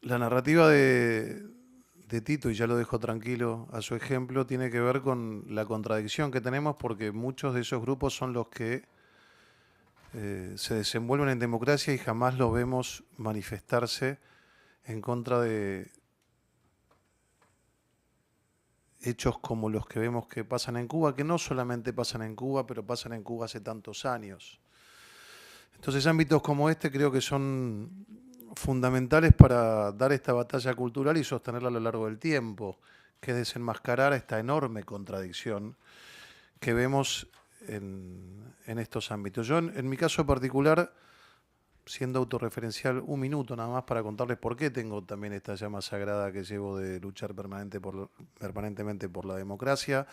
La narrativa de Tito, y ya lo dejo tranquilo a su ejemplo, tiene que ver con la contradicción que tenemos porque muchos de esos grupos son los que se desenvuelven en democracia y jamás los vemos manifestarse en contra de hechos como los que vemos que pasan en Cuba, que no solamente pasan en Cuba, pero pasan en Cuba hace tantos años. Entonces ámbitos como este creo que son fundamentales para dar esta batalla cultural y sostenerla a lo largo del tiempo, que es desenmascarar esta enorme contradicción que vemos en estos ámbitos. Yo, en mi caso particular, siendo autorreferencial, un minuto nada más para contarles por qué tengo también esta llama sagrada que llevo de luchar permanentemente por la democracia,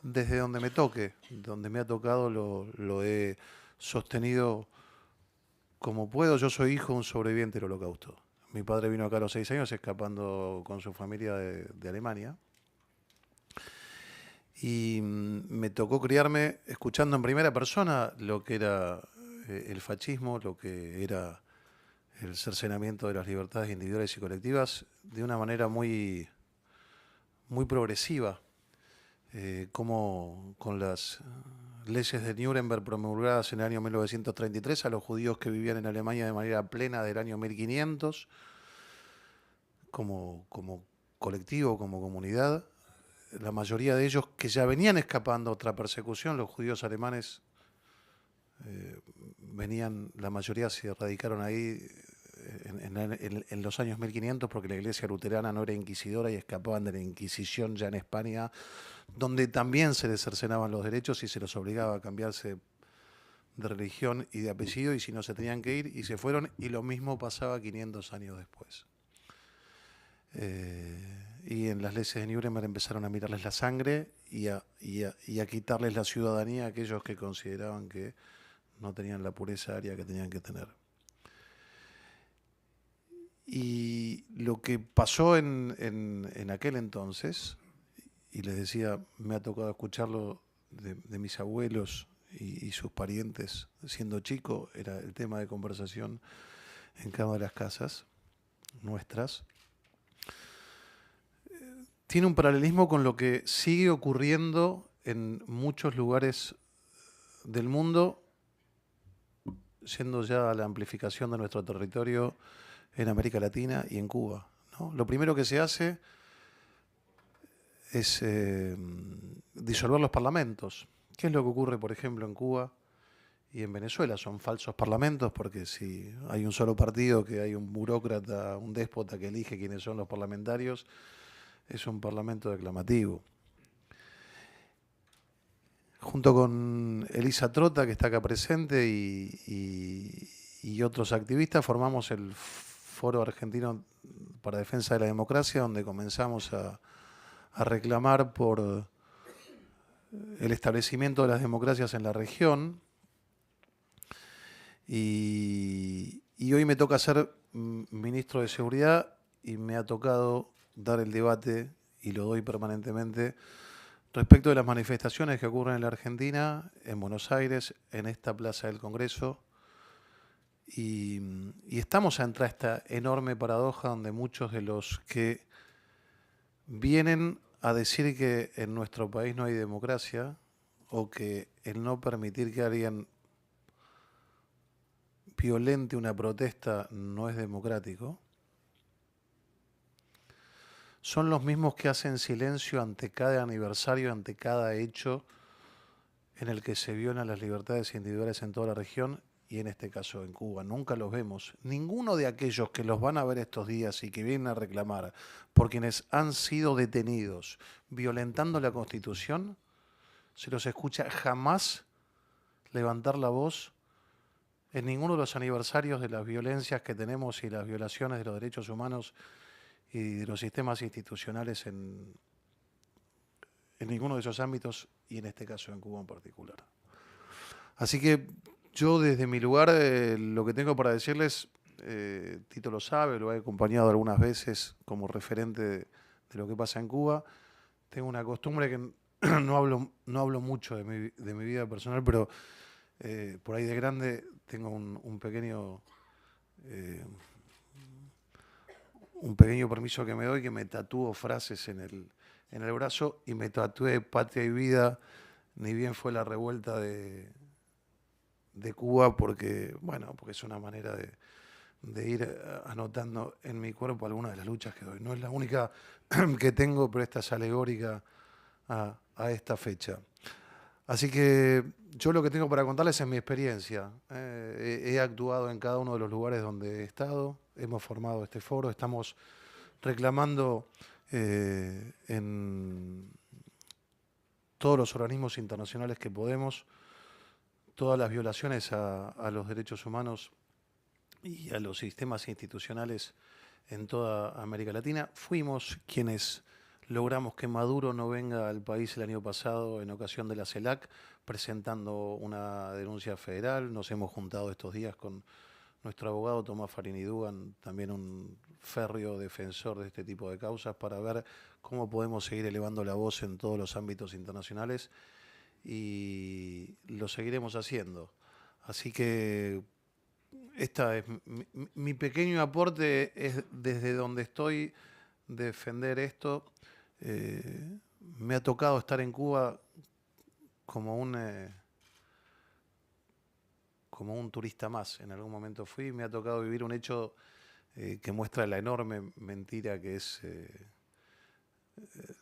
desde donde me toque, donde me ha tocado lo he sostenido como puedo. Yo soy hijo de un sobreviviente del Holocausto. Mi padre vino acá a los 6 años escapando con su familia de Alemania. Y me tocó criarme escuchando en primera persona lo que era el fascismo, lo que era el cercenamiento de las libertades individuales y colectivas, de una manera muy progresiva, como con las leyes de Nuremberg promulgadas en el año 1933 a los judíos que vivían en Alemania de manera plena del año 1500, como colectivo, como comunidad. La mayoría de ellos que ya venían escapando a otra persecución, los judíos alemanes venían, la mayoría se radicaron ahí en los años 1500 porque la iglesia luterana no era inquisidora y escapaban de la Inquisición ya en España, donde también se les cercenaban los derechos y se los obligaba a cambiarse de religión y de apellido, y si no se tenían que ir y se fueron, y lo mismo pasaba 500 años después. Y en las leyes de Nuremberg empezaron a mirarles la sangre y a quitarles la ciudadanía a aquellos que consideraban que no tenían la pureza aria que tenían que tener. Y lo que pasó en aquel entonces, y les decía, me ha tocado escucharlo de mis abuelos y sus parientes siendo chico, era el tema de conversación en cada una de las casas nuestras. Tiene un paralelismo con lo que sigue ocurriendo en muchos lugares del mundo, siendo ya la amplificación de nuestro territorio en América Latina y en Cuba, ¿no? Lo primero que se hace es disolver los parlamentos. ¿Qué es lo que ocurre, por ejemplo, en Cuba y en Venezuela? Son falsos parlamentos porque si hay un solo partido, que hay un burócrata, un déspota que elige quiénes son los parlamentarios, es un parlamento declamativo. Junto con Elisa Trota, que está acá presente, y otros activistas, formamos el Foro Argentino para Defensa de la Democracia, donde comenzamos a reclamar por el establecimiento de las democracias en la región. Y hoy me toca ser ministro de Seguridad y me ha tocado dar el debate, y lo doy permanentemente, respecto de las manifestaciones que ocurren en la Argentina, en Buenos Aires, en esta Plaza del Congreso. Y estamos ante esta enorme paradoja donde muchos de los que vienen a decir que en nuestro país no hay democracia, o que el no permitir que alguien violente una protesta no es democrático, son los mismos que hacen silencio ante cada aniversario, ante cada hecho en el que se violan las libertades individuales en toda la región y en este caso en Cuba. Nunca los vemos. Ninguno de aquellos que los van a ver estos días y que vienen a reclamar por quienes han sido detenidos violentando la Constitución, se los escucha jamás levantar la voz en ninguno de los aniversarios de las violencias que tenemos y las violaciones de los derechos humanos y de los sistemas institucionales en ninguno de esos ámbitos, y en este caso en Cuba en particular. Así que yo desde mi lugar lo que tengo para decirles, Tito lo sabe, lo he acompañado algunas veces como referente de lo que pasa en Cuba. Tengo una costumbre que no hablo mucho de mi vida personal, pero por ahí de grande tengo un pequeño un pequeño permiso que me doy, que me tatúo frases en el brazo y me tatué Patria y Vida, ni bien fue la revuelta de Cuba, porque, bueno, porque es una manera de ir anotando en mi cuerpo algunas de las luchas que doy. No es la única que tengo, pero esta es alegórica a esta fecha. Así que yo lo que tengo para contarles es mi experiencia. He actuado en cada uno de los lugares donde he estado, hemos formado este foro, estamos reclamando en todos los organismos internacionales que podemos todas las violaciones a los derechos humanos y a los sistemas institucionales en toda América Latina. Fuimos quienes logramos que Maduro no venga al país el año pasado en ocasión de la CELAC presentando una denuncia federal. Nos hemos juntado estos días con nuestro abogado Tomás Farini Dugan, también un férreo defensor de este tipo de causas, para ver cómo podemos seguir elevando la voz en todos los ámbitos internacionales y lo seguiremos haciendo. Así que esta es mi pequeño aporte, es desde donde estoy defender esto. Eh, Me ha tocado estar en Cuba como como un turista más. En algún momento fui, me ha tocado vivir un hecho que muestra la enorme mentira que es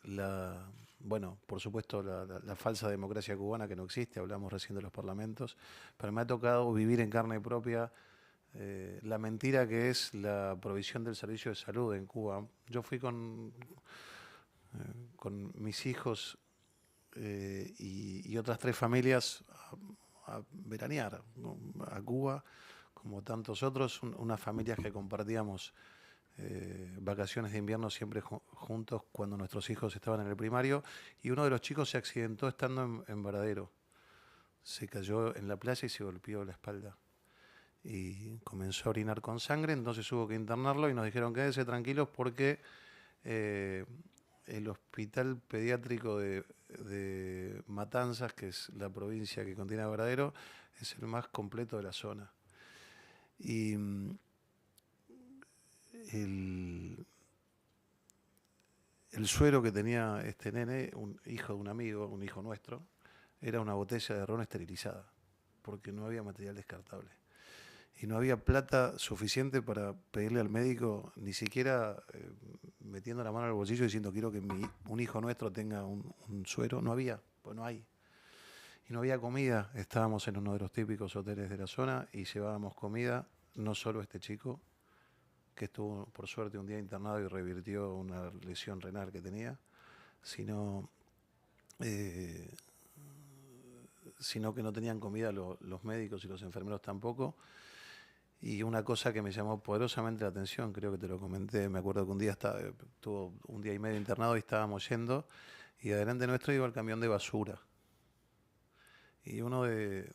la, bueno, por supuesto, la falsa democracia cubana que no existe. Hablamos recién de los parlamentos, pero me ha tocado vivir en carne propia la mentira que es la provisión del servicio de salud en Cuba. Yo fui con mis hijos y otras 3 familias a veranear, ¿no?, a Cuba, como tantos otros, unas familias que compartíamos vacaciones de invierno siempre juntos cuando nuestros hijos estaban en el primario, y uno de los chicos se accidentó estando en Varadero. Se cayó en la playa y se golpeó la espalda. Y comenzó a orinar con sangre, entonces hubo que internarlo y nos dijeron quédense tranquilos porque eh, el hospital pediátrico de Matanzas, que es la provincia que contiene a Varadero, es el más completo de la zona. Y el, el suero que tenía este nene, un hijo de un amigo, un hijo nuestro, era una botella de ron esterilizada, porque no había material descartable. Y no había plata suficiente para pedirle al médico, ni siquiera metiendo la mano al bolsillo diciendo quiero que un hijo nuestro tenga un suero. No había, pues no hay. Y no había comida. Estábamos en uno de los típicos hoteles de la zona y llevábamos comida, no solo este chico, que estuvo por suerte un día internado y revirtió una lesión renal que tenía, sino, eh, sino que no tenían comida los médicos y los enfermeros tampoco. Y una cosa que me llamó poderosamente la atención, creo que te lo comenté, me acuerdo que un día estuvo un día y medio internado y estábamos yendo, y adelante nuestro iba el camión de basura. Y uno de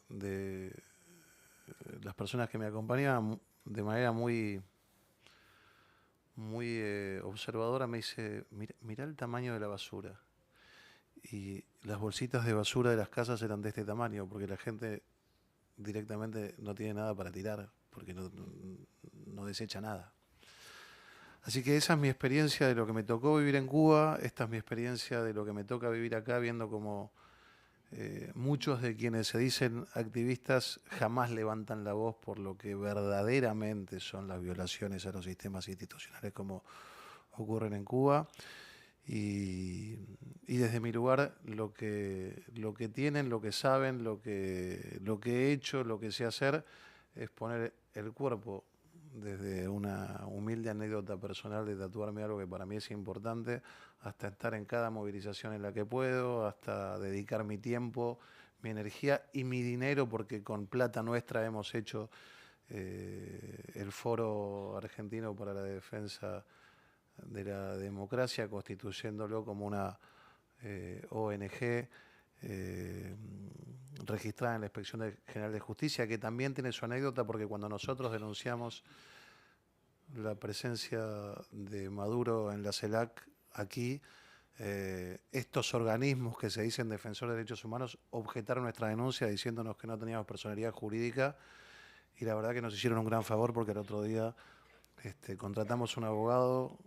las personas que me acompañaban, de manera muy observadora, me dice, mira el tamaño de la basura. Y las bolsitas de basura de las casas eran de este tamaño, porque la gente directamente no tiene nada para tirar, porque no desecha nada. Así que esa es mi experiencia de lo que me tocó vivir en Cuba, esta es mi experiencia de lo que me toca vivir acá, viendo como muchos de quienes se dicen activistas jamás levantan la voz por lo que verdaderamente son las violaciones a los sistemas institucionales como ocurren en Cuba. Y desde mi lugar lo que tienen, lo que saben, lo que he hecho, lo que sé hacer es poner el cuerpo desde una humilde anécdota personal de tatuarme algo que para mí es importante, hasta estar en cada movilización en la que puedo, hasta dedicar mi tiempo, mi energía y mi dinero, porque con plata nuestra hemos hecho el Foro Argentino para la Defensa de la Democracia, constituyéndolo como una ONG registrada en la Inspección General de Justicia, que también tiene su anécdota, porque cuando nosotros denunciamos la presencia de Maduro en la CELAC aquí, estos organismos que se dicen defensores de derechos humanos objetaron nuestra denuncia diciéndonos que no teníamos personalidad jurídica, y la verdad que nos hicieron un gran favor porque al otro día Contratamos un abogado,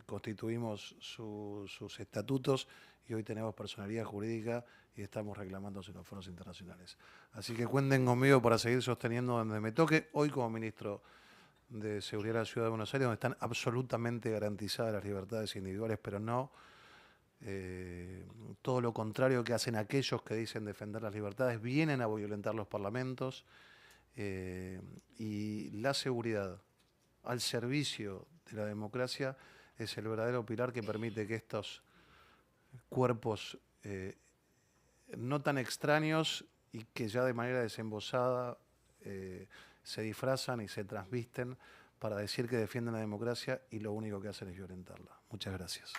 constituimos sus estatutos y hoy tenemos personalidad jurídica y estamos reclamándose en los foros internacionales. Así que cuenten conmigo para seguir sosteniendo donde me toque. Hoy como ministro de Seguridad de la Ciudad de Buenos Aires, donde están absolutamente garantizadas las libertades individuales, pero no todo lo contrario que hacen aquellos que dicen defender las libertades, vienen a violentar los parlamentos y la seguridad al servicio de la democracia es el verdadero pilar que permite que estos cuerpos no tan extraños y que ya de manera desembosada se disfrazan y se transvisten para decir que defienden la democracia y lo único que hacen es violentarla. Muchas gracias.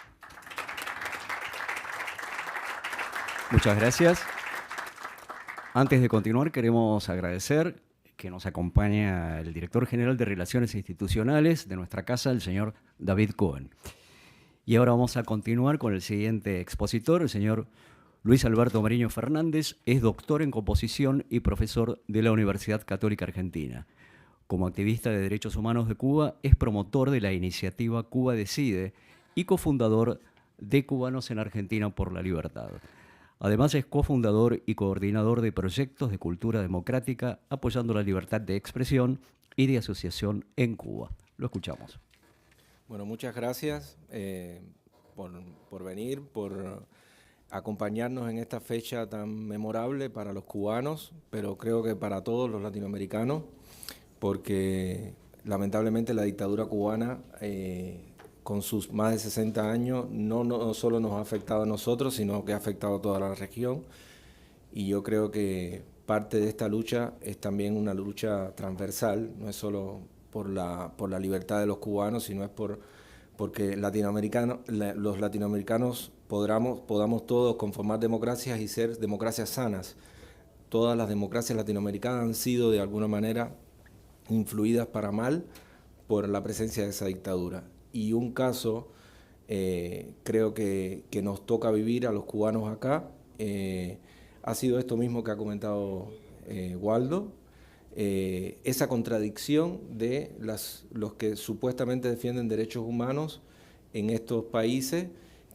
Muchas gracias. Antes de continuar, queremos agradecer que nos acompaña el director general de Relaciones Institucionales de nuestra casa, el señor David Cohen. Y ahora vamos a continuar con el siguiente expositor, el señor Luis Alberto Mariño Fernández. Es doctor en composición y profesor de la Universidad Católica Argentina. Como activista de derechos humanos de Cuba, es promotor de la iniciativa Cuba Decide y cofundador de Cubanos en Argentina por la Libertad. Además, es cofundador y coordinador de proyectos de cultura democrática apoyando la libertad de expresión y de asociación en Cuba. Lo escuchamos. Bueno, muchas gracias por venir, por acompañarnos en esta fecha tan memorable para los cubanos, pero creo que para todos los latinoamericanos, porque lamentablemente la dictadura cubana, con sus más de 60 años, no solo nos ha afectado a nosotros, sino que ha afectado a toda la región. Y yo creo que parte de esta lucha es también una lucha transversal, no es solo por la libertad de los cubanos, sino es porque los latinoamericanos podamos todos conformar democracias y ser democracias sanas. Todas las democracias latinoamericanas han sido de alguna manera influidas para mal por la presencia de esa dictadura. Y un caso creo que nos toca vivir a los cubanos acá, ha sido esto mismo que ha comentado Waldo, esa contradicción de los que supuestamente defienden derechos humanos en estos países,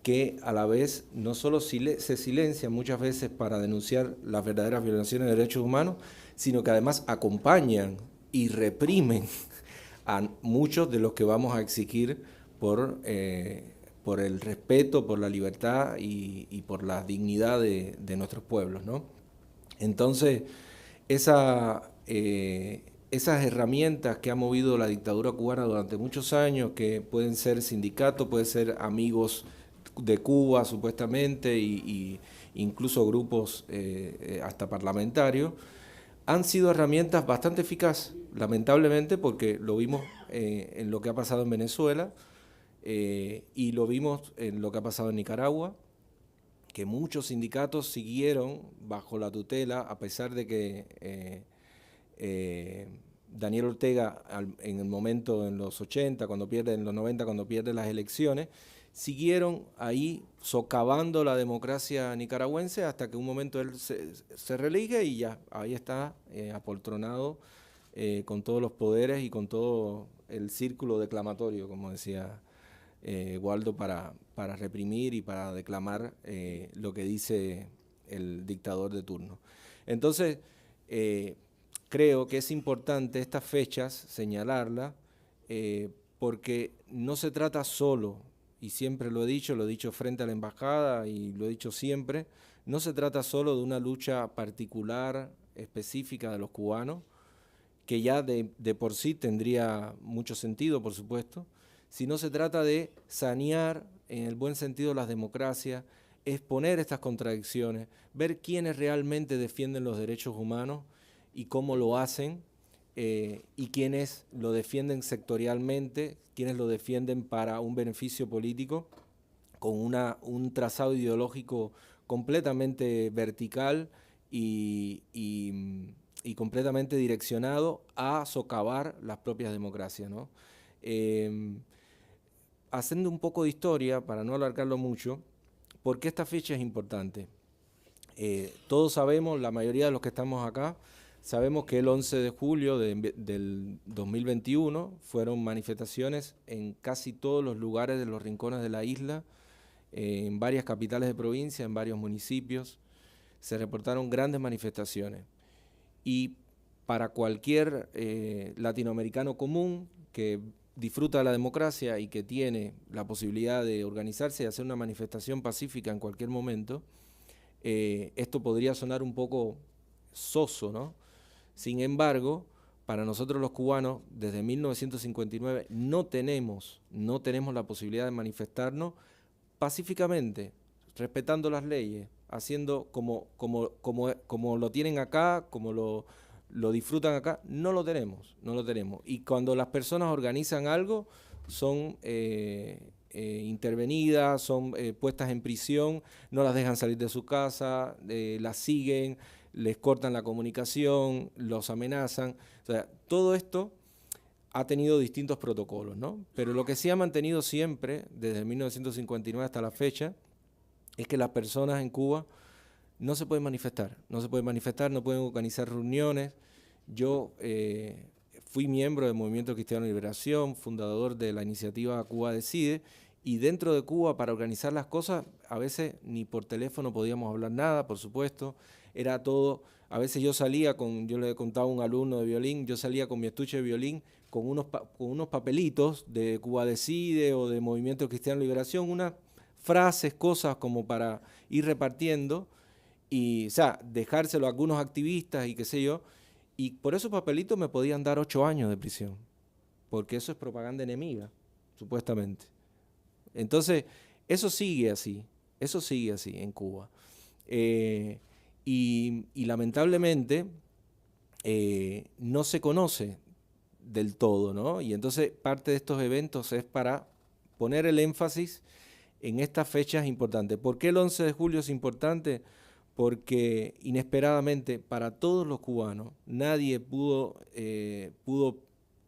que a la vez no solo se silencian muchas veces para denunciar las verdaderas violaciones de derechos humanos, sino que además acompañan y reprimen a muchos de los que vamos a exigir por el respeto, por la libertad y por la dignidad de nuestros pueblos, ¿no? Entonces, esas herramientas que ha movido la dictadura cubana durante muchos años, que pueden ser sindicatos, pueden ser amigos de Cuba supuestamente, y incluso grupos hasta parlamentarios, han sido herramientas bastante eficaces, lamentablemente, porque lo vimos en lo que ha pasado en Venezuela y lo vimos en lo que ha pasado en Nicaragua, que muchos sindicatos siguieron bajo la tutela, a pesar de que Daniel Ortega, en el momento, en los 80, en los 90, cuando pierde las elecciones, siguieron ahí socavando la democracia nicaragüense hasta que un momento él se reelige y ya, ahí está apoltronado con todos los poderes y con todo el círculo declamatorio, como decía Waldo, para reprimir y para declamar lo que dice el dictador de turno. Entonces, creo que es importante estas fechas señalarlas porque no se trata solo, y siempre lo he dicho frente a la embajada y lo he dicho siempre, no se trata solo de una lucha particular, específica de los cubanos, que ya de por sí tendría mucho sentido, por supuesto, sino se trata de sanear, en el buen sentido, las democracias, exponer estas contradicciones, ver quiénes realmente defienden los derechos humanos y cómo lo hacen, y quienes lo defienden sectorialmente, quienes lo defienden para un beneficio político, con un trazado ideológico completamente vertical y completamente direccionado a socavar las propias democracias, ¿no? Haciendo un poco de historia, para no alargarlo mucho, ¿por qué esta fecha es importante? Todos sabemos, la mayoría de los que estamos acá, Sabemos que el 11 de julio del 2021 fueron manifestaciones en casi todos los lugares de los rincones de la isla, en varias capitales de provincia, en varios municipios. Se reportaron grandes manifestaciones. Y para cualquier latinoamericano común que disfruta de la democracia y que tiene la posibilidad de organizarse y hacer una manifestación pacífica en cualquier momento, esto podría sonar un poco soso, ¿no? Sin embargo, para nosotros los cubanos, desde 1959 no tenemos la posibilidad de manifestarnos pacíficamente, respetando las leyes, haciendo como lo tienen acá, como lo disfrutan acá. No lo tenemos. Y cuando las personas organizan algo, son intervenidas, son puestas en prisión, no las dejan salir de su casa, las siguen, les cortan la comunicación, los amenazan. O sea, todo esto ha tenido distintos protocolos, ¿no? Pero lo que sí ha mantenido siempre, desde 1959 hasta la fecha, es que las personas en Cuba no se pueden manifestar, no pueden organizar reuniones. Yo fui miembro del Movimiento Cristiano de Liberación, fundador de la iniciativa Cuba Decide, y dentro de Cuba, para organizar las cosas, a veces ni por teléfono podíamos hablar nada, por supuesto, era todo. A veces yo le contaba a un alumno de violín, yo salía con mi estuche de violín con unos papelitos de Cuba Decide o de Movimiento Cristiano de Liberación, unas frases, cosas como para ir repartiendo, y, o sea, dejárselo a algunos activistas y qué sé yo, y por esos papelitos me podían dar 8 años de prisión, porque eso es propaganda enemiga, supuestamente. Entonces, eso sigue así en Cuba. Y lamentablemente no se conoce del todo, ¿no? Y entonces parte de estos eventos es para poner el énfasis en estas fechas importantes. ¿Por qué el 11 de julio es importante? Porque inesperadamente para todos los cubanos nadie pudo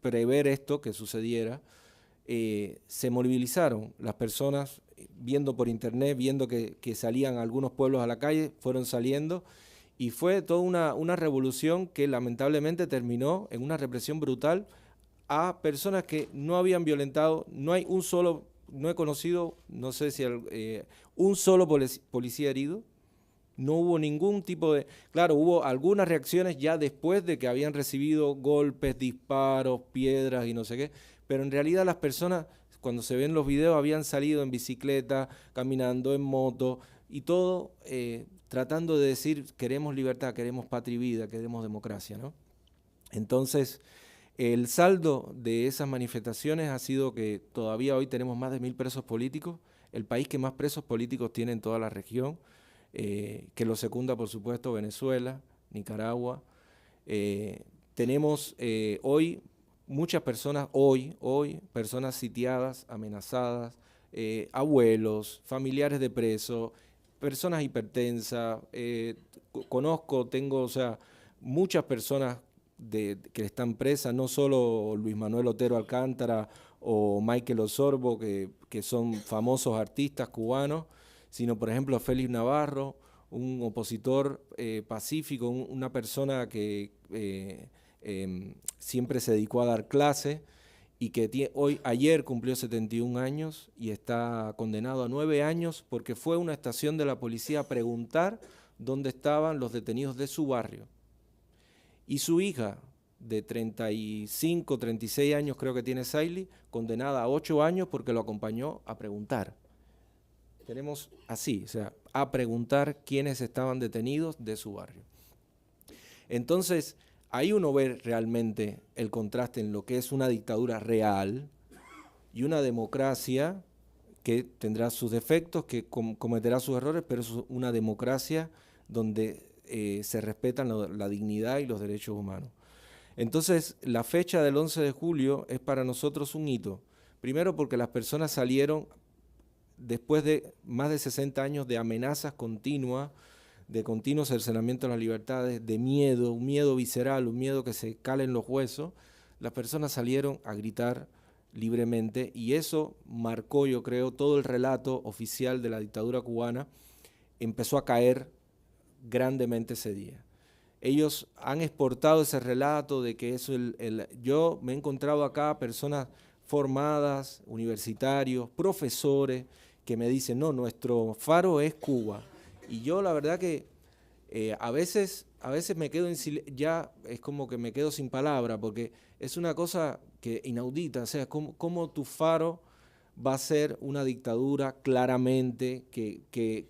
prever esto que sucediera. Se movilizaron las personas, viendo por internet, viendo que salían algunos pueblos a la calle, fueron saliendo, y fue toda una revolución que lamentablemente terminó en una represión brutal a personas que no habían violentado. No he conocido, no sé si un solo policía herido. No hubo ningún tipo de... Claro, hubo algunas reacciones ya después de que habían recibido golpes, disparos, piedras y no sé qué, pero en realidad las personas, cuando se ven los videos, habían salido en bicicleta, caminando en moto, y todo tratando de decir: queremos libertad, queremos patria y vida, queremos democracia, ¿no? Entonces, el saldo de esas manifestaciones ha sido que todavía hoy tenemos más de 1000 presos políticos, el país que más presos políticos tiene en toda la región, que lo secunda, por supuesto, Venezuela, Nicaragua. Tenemos hoy muchas personas, personas sitiadas, amenazadas, abuelos, familiares de presos, personas hipertensas. Tengo, o sea, muchas personas que están presas, no solo Luis Manuel Otero Alcántara o Michael Osorbo, que son famosos artistas cubanos, sino, por ejemplo, Félix Navarro, un opositor pacífico, una persona que siempre se dedicó a dar clases y que ayer cumplió 71 años y está condenado a 9 años porque fue a una estación de la policía a preguntar dónde estaban los detenidos de su barrio. Y su hija, de 35, 36 años creo que tiene Saily, condenada a 8 años porque lo acompañó a preguntar. Tenemos así, o sea, a preguntar quiénes estaban detenidos de su barrio. Entonces, ahí uno ve realmente el contraste en lo que es una dictadura real y una democracia que tendrá sus defectos, que cometerá sus errores, pero es una democracia donde se respetan la dignidad y los derechos humanos. Entonces, la fecha del 11 de julio es para nosotros un hito. Primero porque las personas salieron después de más de 60 años de amenazas continuas, de continuo cercenamiento de las libertades, de miedo, un miedo visceral, un miedo que se cala en los huesos. Las personas salieron a gritar libremente y eso marcó, yo creo, todo el relato oficial de la dictadura cubana. Empezó a caer grandemente ese día. ellos han exportado ese relato de que eso yo me he encontrado acá personas formadas, universitarios, profesores, que me dicen, no, nuestro faro es Cuba. Y yo la verdad que a veces me quedo ya es como que me quedo sin palabra, porque es una cosa que inaudita, o sea, cómo tu faro va a ser una dictadura claramente,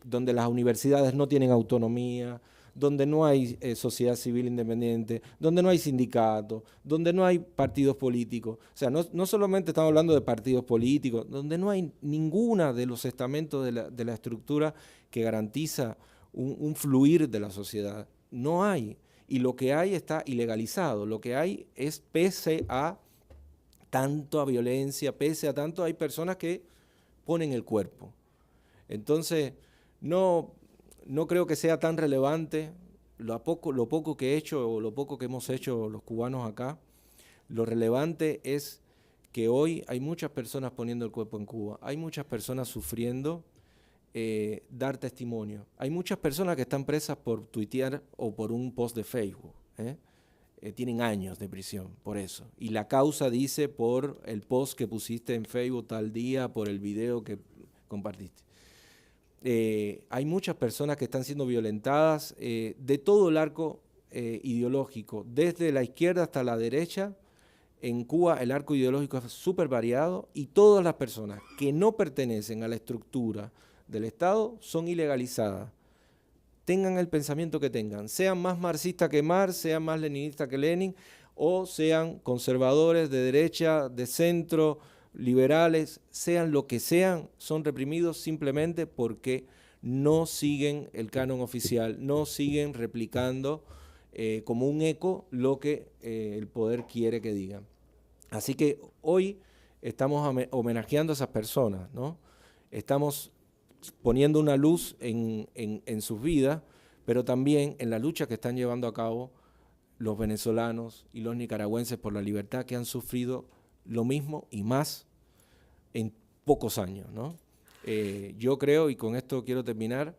donde las universidades no tienen autonomía, donde no hay sociedad civil independiente, donde no hay sindicatos, donde no hay partidos políticos. O sea, no solamente estamos hablando de partidos políticos, donde no hay ninguna de los estamentos de la estructura que garantiza un fluir de la sociedad. No hay. Y lo que hay está ilegalizado. Lo que hay es, pese a tanta violencia, pese a tanto, hay personas que ponen el cuerpo. Entonces, no creo que sea tan relevante lo poco que he hecho o lo poco que hemos hecho los cubanos acá. Lo relevante es que hoy hay muchas personas poniendo el cuerpo en Cuba, hay muchas personas sufriendo, dar testimonio. Hay muchas personas que están presas por tuitear o por un post de Facebook. Tienen años de prisión por eso. Y la causa dice por el post que pusiste en Facebook tal día, por el video que compartiste. Hay muchas personas que están siendo violentadas de todo el arco ideológico, desde la izquierda hasta la derecha. En Cuba el arco ideológico es súper variado y todas las personas que no pertenecen a la estructura del Estado son ilegalizadas. Tengan el pensamiento que tengan, sean más marxistas que Marx, sean más leninistas que Lenin, o sean conservadores de derecha, de centro, liberales, sean lo que sean, son reprimidos simplemente porque no siguen el canon oficial, no siguen replicando como un eco lo que el poder quiere que digan. Así que hoy estamos homenajeando a esas personas, ¿no? Estamos poniendo una luz en sus vidas, pero también en la lucha que están llevando a cabo los venezolanos y los nicaragüenses por la libertad, que han sufrido lo mismo y más en pocos años, ¿no? Yo creo, y con esto quiero terminar,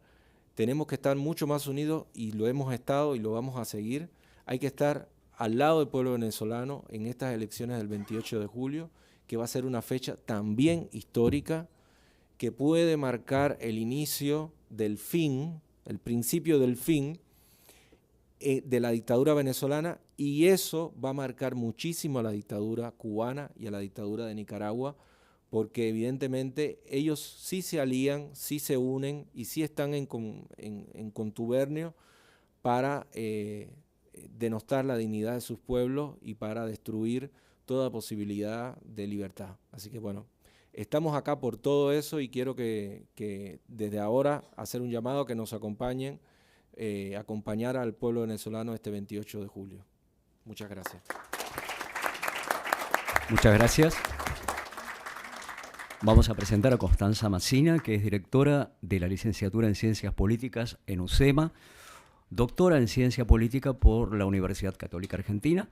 tenemos que estar mucho más unidos, y lo hemos estado y lo vamos a seguir. Hay que estar al lado del pueblo venezolano en estas elecciones del 28 de julio, que va a ser una fecha también histórica, que puede marcar el inicio del fin, el principio del fin de la dictadura venezolana, y eso va a marcar muchísimo a la dictadura cubana y a la dictadura de Nicaragua, porque evidentemente ellos sí se alían, sí se unen y sí están en contubernio para denostar la dignidad de sus pueblos y para destruir toda posibilidad de libertad. Así que bueno, estamos acá por todo eso, y quiero que desde ahora hacer un llamado a que nos acompañen, acompañar al pueblo venezolano este 28 de julio. Muchas gracias. Muchas gracias. Vamos a presentar a Constanza Massina, que es directora de la licenciatura en Ciencias Políticas en UCEMA, doctora en Ciencia Política por la Universidad Católica Argentina.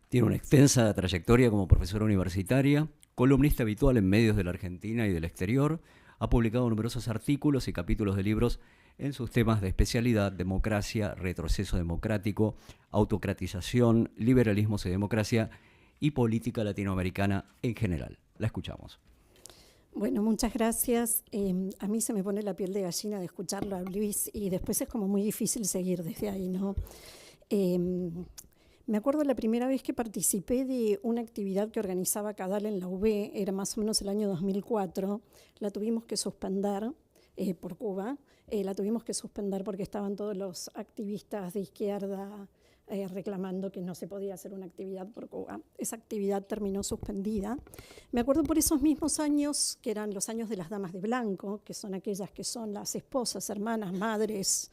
Tiene una extensa trayectoria como profesora universitaria, columnista habitual en medios de la Argentina y del exterior. Ha publicado numerosos artículos y capítulos de libros en sus temas de especialidad: democracia, retroceso democrático, autocratización, liberalismos y democracia, y política latinoamericana en general. La escuchamos. Bueno, muchas gracias. A mí se me pone la piel de gallina de escucharlo a Luis, y después es como muy difícil seguir desde ahí, ¿no? Me acuerdo la primera vez que participé de una actividad que organizaba Cadal en la UB, era más o menos el año 2004, la tuvimos que suspender por Cuba, la tuvimos que suspender porque estaban todos los activistas de izquierda reclamando que no se podía hacer una actividad por Cuba. Esa actividad terminó suspendida. Me acuerdo por esos mismos años, que eran los años de las damas de blanco, que son aquellas que son las esposas, hermanas, madres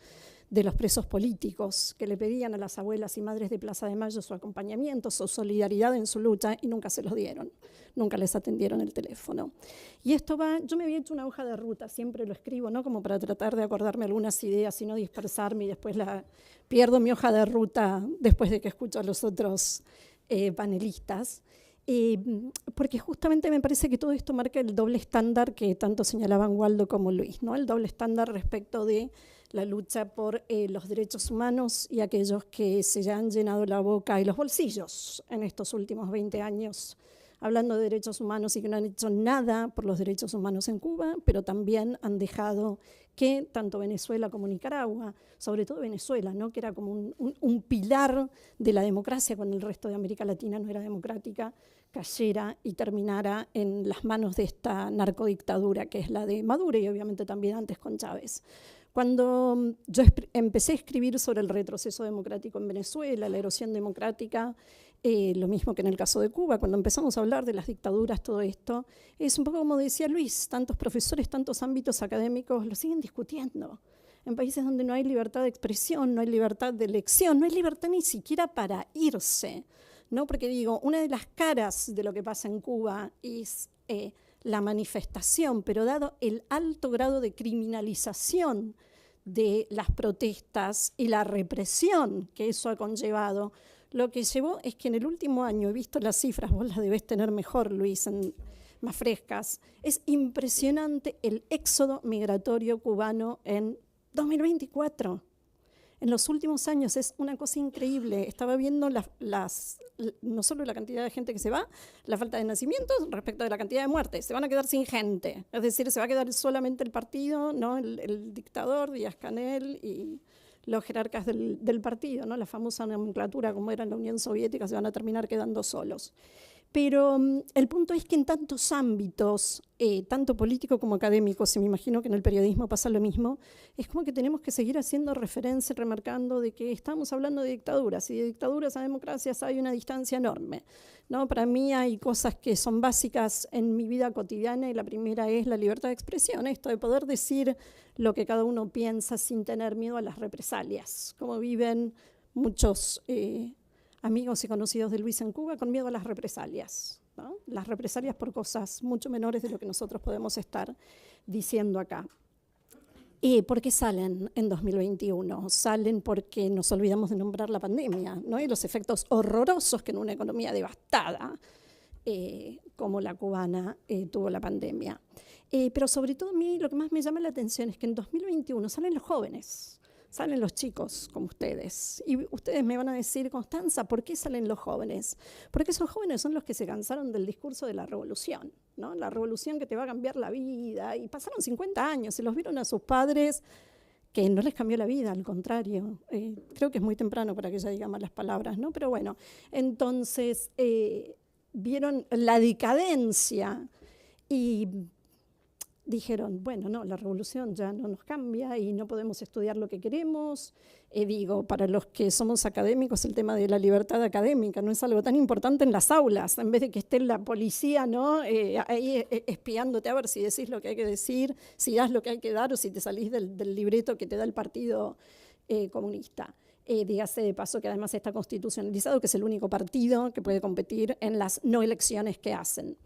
de los presos políticos, que le pedían a las abuelas y madres de Plaza de Mayo su acompañamiento, su solidaridad en su lucha, y nunca se los dieron, nunca les atendieron el teléfono. Y esto va, yo me había hecho una hoja de ruta, siempre lo escribo, ¿no? Como para tratar de acordarme algunas ideas y no dispersarme, y después pierdo mi hoja de ruta después de que escucho a los otros panelistas. Porque justamente me parece que todo esto marca el doble estándar que tanto señalaban Waldo como Luis, ¿no? El doble estándar respecto de la lucha por los derechos humanos y aquellos que se ya han llenado la boca y los bolsillos en estos últimos 20 años, hablando de derechos humanos y que no han hecho nada por los derechos humanos en Cuba, pero también han dejado que tanto Venezuela como Nicaragua, sobre todo Venezuela, ¿no?, que era como un pilar de la democracia cuando el resto de América Latina no era democrática, cayera y terminara en las manos de esta narcodictadura que es la de Maduro y obviamente también antes con Chávez. Cuando yo empecé a escribir sobre el retroceso democrático en Venezuela, la erosión democrática, lo mismo que en el caso de Cuba, cuando empezamos a hablar de las dictaduras, todo esto, es un poco como decía Luis, tantos profesores, tantos ámbitos académicos lo siguen discutiendo. En países donde no hay libertad de expresión, no hay libertad de elección, no hay libertad ni siquiera para irse, ¿no? Porque digo, una de las caras de lo que pasa en Cuba es la manifestación, pero dado el alto grado de criminalización de las protestas y la represión que eso ha conllevado, lo que llevó es que en el último año, he visto las cifras, vos las debés tener mejor, Luis, más frescas, es impresionante el éxodo migratorio cubano en 2024. En los últimos años es una cosa increíble. Estaba viendo no solo la cantidad de gente que se va, la falta de nacimientos respecto de la cantidad de muertes. Se van a quedar sin gente. Es decir, se va a quedar solamente el partido, ¿no?, el dictador, Díaz-Canel y los jerarcas del partido, ¿no?, la famosa nomenclatura como era en la Unión Soviética, se van a terminar quedando solos. Pero el punto es que en tantos ámbitos, tanto político como académico, y me imagino que en el periodismo pasa lo mismo, es como que tenemos que seguir haciendo referencia, remarcando de que estamos hablando de dictaduras, y de dictaduras a democracias hay una distancia enorme, ¿no? Para mí hay cosas que son básicas en mi vida cotidiana, y la primera es la libertad de expresión, esto de poder decir lo que cada uno piensa sin tener miedo a las represalias, como viven muchos amigos y conocidos de Luis en Cuba, con miedo a las represalias, ¿no? Las represalias por cosas mucho menores de lo que nosotros podemos estar diciendo acá. ¿Y por qué salen en 2021? Salen porque nos olvidamos de nombrar la pandemia, ¿no?, y los efectos horrorosos que en una economía devastada como la cubana tuvo la pandemia. Pero sobre todo a mí lo que más me llama la atención es que en 2021 salen los jóvenes. Salen los chicos como ustedes. Y ustedes me van a decir, Constanza, ¿por qué salen los jóvenes? Porque esos jóvenes son los que se cansaron del discurso de la revolución, ¿no? La revolución que te va a cambiar la vida. Y pasaron 50 años, se los vieron a sus padres que no les cambió la vida, al contrario. Creo que es muy temprano para que ella diga malas palabras, ¿no? Pero bueno, entonces vieron la decadencia y dijeron, bueno, no, la revolución ya no nos cambia y no podemos estudiar lo que queremos. Digo, para los que somos académicos, el tema de la libertad académica no es algo tan importante en las aulas, en vez de que esté la policía, ¿no?, ahí espiándote a ver si decís lo que hay que decir, si das lo que hay que dar o si te salís del libreto que te da el Partido Comunista. Dígase de paso que además está constitucionalizado, que es el único partido que puede competir en las no elecciones que hacen.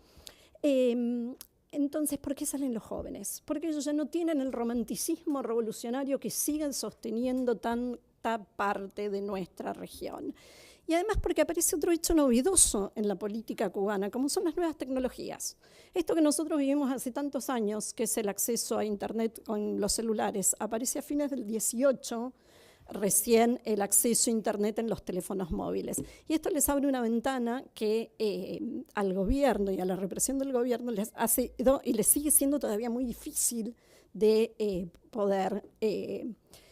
Entonces, ¿por qué salen los jóvenes? Porque ellos ya no tienen el romanticismo revolucionario que siguen sosteniendo tanta parte de nuestra región. Y además porque aparece otro hecho novedoso en la política cubana, como son las nuevas tecnologías. Esto que nosotros vivimos hace tantos años, que es el acceso a Internet con los celulares, aparece a fines del 18, recién el acceso a Internet en los teléfonos móviles. Y esto les abre una ventana que al gobierno y a la represión del gobierno les ha sido y les sigue siendo todavía muy difícil de poder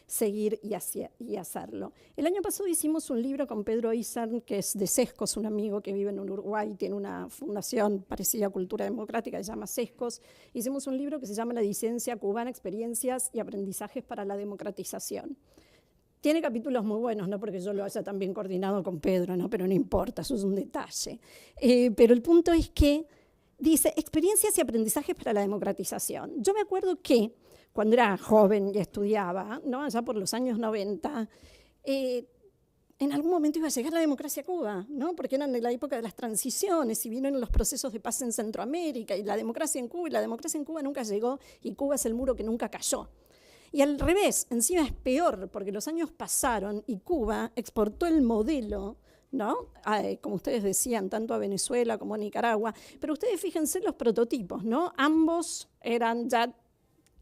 seguir y hacerlo. El año pasado hicimos un libro con Pedro Izard, que es de Sescos, un amigo que vive en Uruguay, tiene una fundación parecida a Cultura Democrática, que se llama Sescos. Hicimos un libro que se llama La disidencia cubana, experiencias y aprendizajes para la democratización. Tiene capítulos muy buenos, no porque yo lo haya también coordinado con Pedro, ¿no?, pero no importa, eso es un detalle. Pero el punto es que dice experiencias y aprendizajes para la democratización. Yo me acuerdo que cuando era joven y estudiaba, ¿no?, allá por los años 90, en algún momento iba a llegar la democracia a Cuba, ¿no?, porque eran de la época de las transiciones y vinieron los procesos de paz en Centroamérica y la democracia en Cuba, y la democracia en Cuba nunca llegó y Cuba es el muro que nunca cayó. Y al revés, encima es peor, porque los años pasaron y Cuba exportó el modelo, ¿no?, como ustedes decían, tanto a Venezuela como a Nicaragua. Pero ustedes fíjense los prototipos, ¿no? Ambos eran ya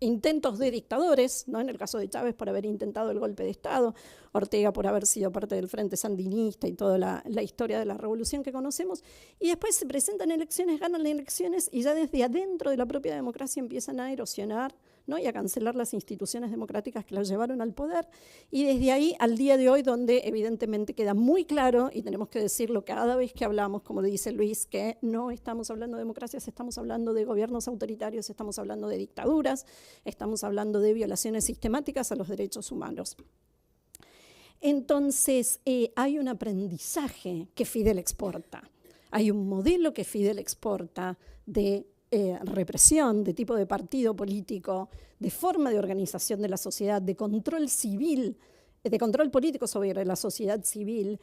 intentos de dictadores, ¿no? En el caso de Chávez por haber intentado el golpe de Estado, Ortega por haber sido parte del Frente Sandinista y toda la historia de la revolución que conocemos, y después se presentan elecciones, ganan las elecciones y ya desde adentro de la propia democracia empiezan a erosionar, ¿no? Y a cancelar las instituciones democráticas que las llevaron al poder, y desde ahí al día de hoy, donde evidentemente queda muy claro, y tenemos que decirlo cada vez que hablamos, como dice Luis, que no estamos hablando de democracias, estamos hablando de gobiernos autoritarios, estamos hablando de dictaduras, estamos hablando de violaciones sistemáticas a los derechos humanos. Entonces, hay un aprendizaje que Fidel exporta, hay un modelo que Fidel exporta de represión, de tipo de partido político, de forma de organización de la sociedad, de control civil, de control político sobre la sociedad civil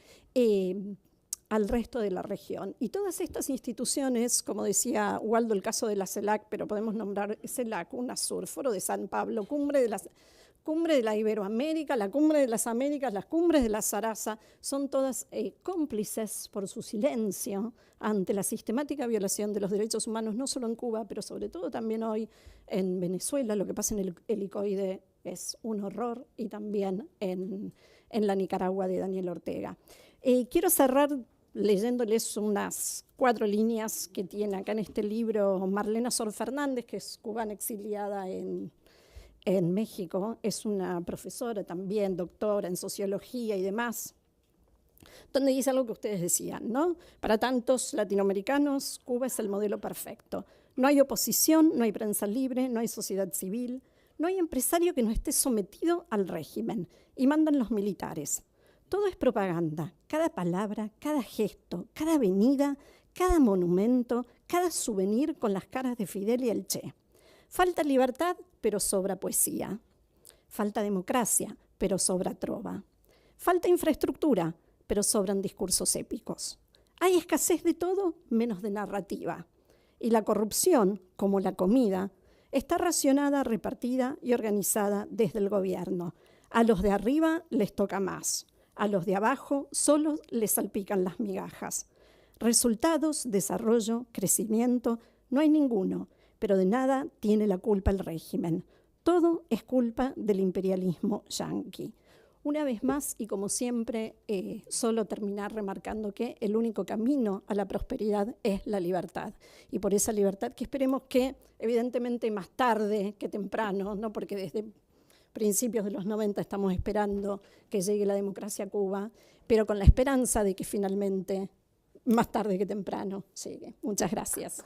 al resto de la región. Y todas estas instituciones, como decía Waldo, el caso de la CELAC, pero podemos nombrar CELAC, UNASUR, Foro de San Pablo, Cumbre de la Iberoamérica, la Cumbre de las Américas, las Cumbres de la Sarasa, son todas cómplices por su silencio ante la sistemática violación de los derechos humanos, no solo en Cuba, pero sobre todo también hoy en Venezuela. Lo que pasa en el helicoide es un horror, y también en la Nicaragua de Daniel Ortega. Quiero cerrar leyéndoles unas 4 líneas que tiene acá en este libro Marlena Sor Fernández, que es cubana exiliada en México, es una profesora también, doctora en sociología y demás, donde dice algo que ustedes decían, ¿no? Para tantos latinoamericanos, Cuba es el modelo perfecto. No hay oposición, no hay prensa libre, no hay sociedad civil, no hay empresario que no esté sometido al régimen, y mandan los militares. Todo es propaganda, cada palabra, cada gesto, cada avenida, cada monumento, cada souvenir con las caras de Fidel y el Che. Falta libertad, pero sobra poesía. Falta democracia, pero sobra trova. Falta infraestructura, pero sobran discursos épicos. Hay escasez de todo menos de narrativa. Y la corrupción, como la comida, está racionada, repartida y organizada desde el gobierno. A los de arriba les toca más. A los de abajo solo les salpican las migajas. Resultados, desarrollo, crecimiento, no hay ninguno, pero de nada tiene la culpa el régimen. Todo es culpa del imperialismo yanqui. Una vez más, y como siempre, solo terminar remarcando que el único camino a la prosperidad es la libertad. Y por esa libertad que esperemos que, evidentemente, más tarde que temprano, ¿no? Porque desde principios de los 90 estamos esperando que llegue la democracia a Cuba, pero con la esperanza de que finalmente, más tarde que temprano, llegue. Muchas gracias.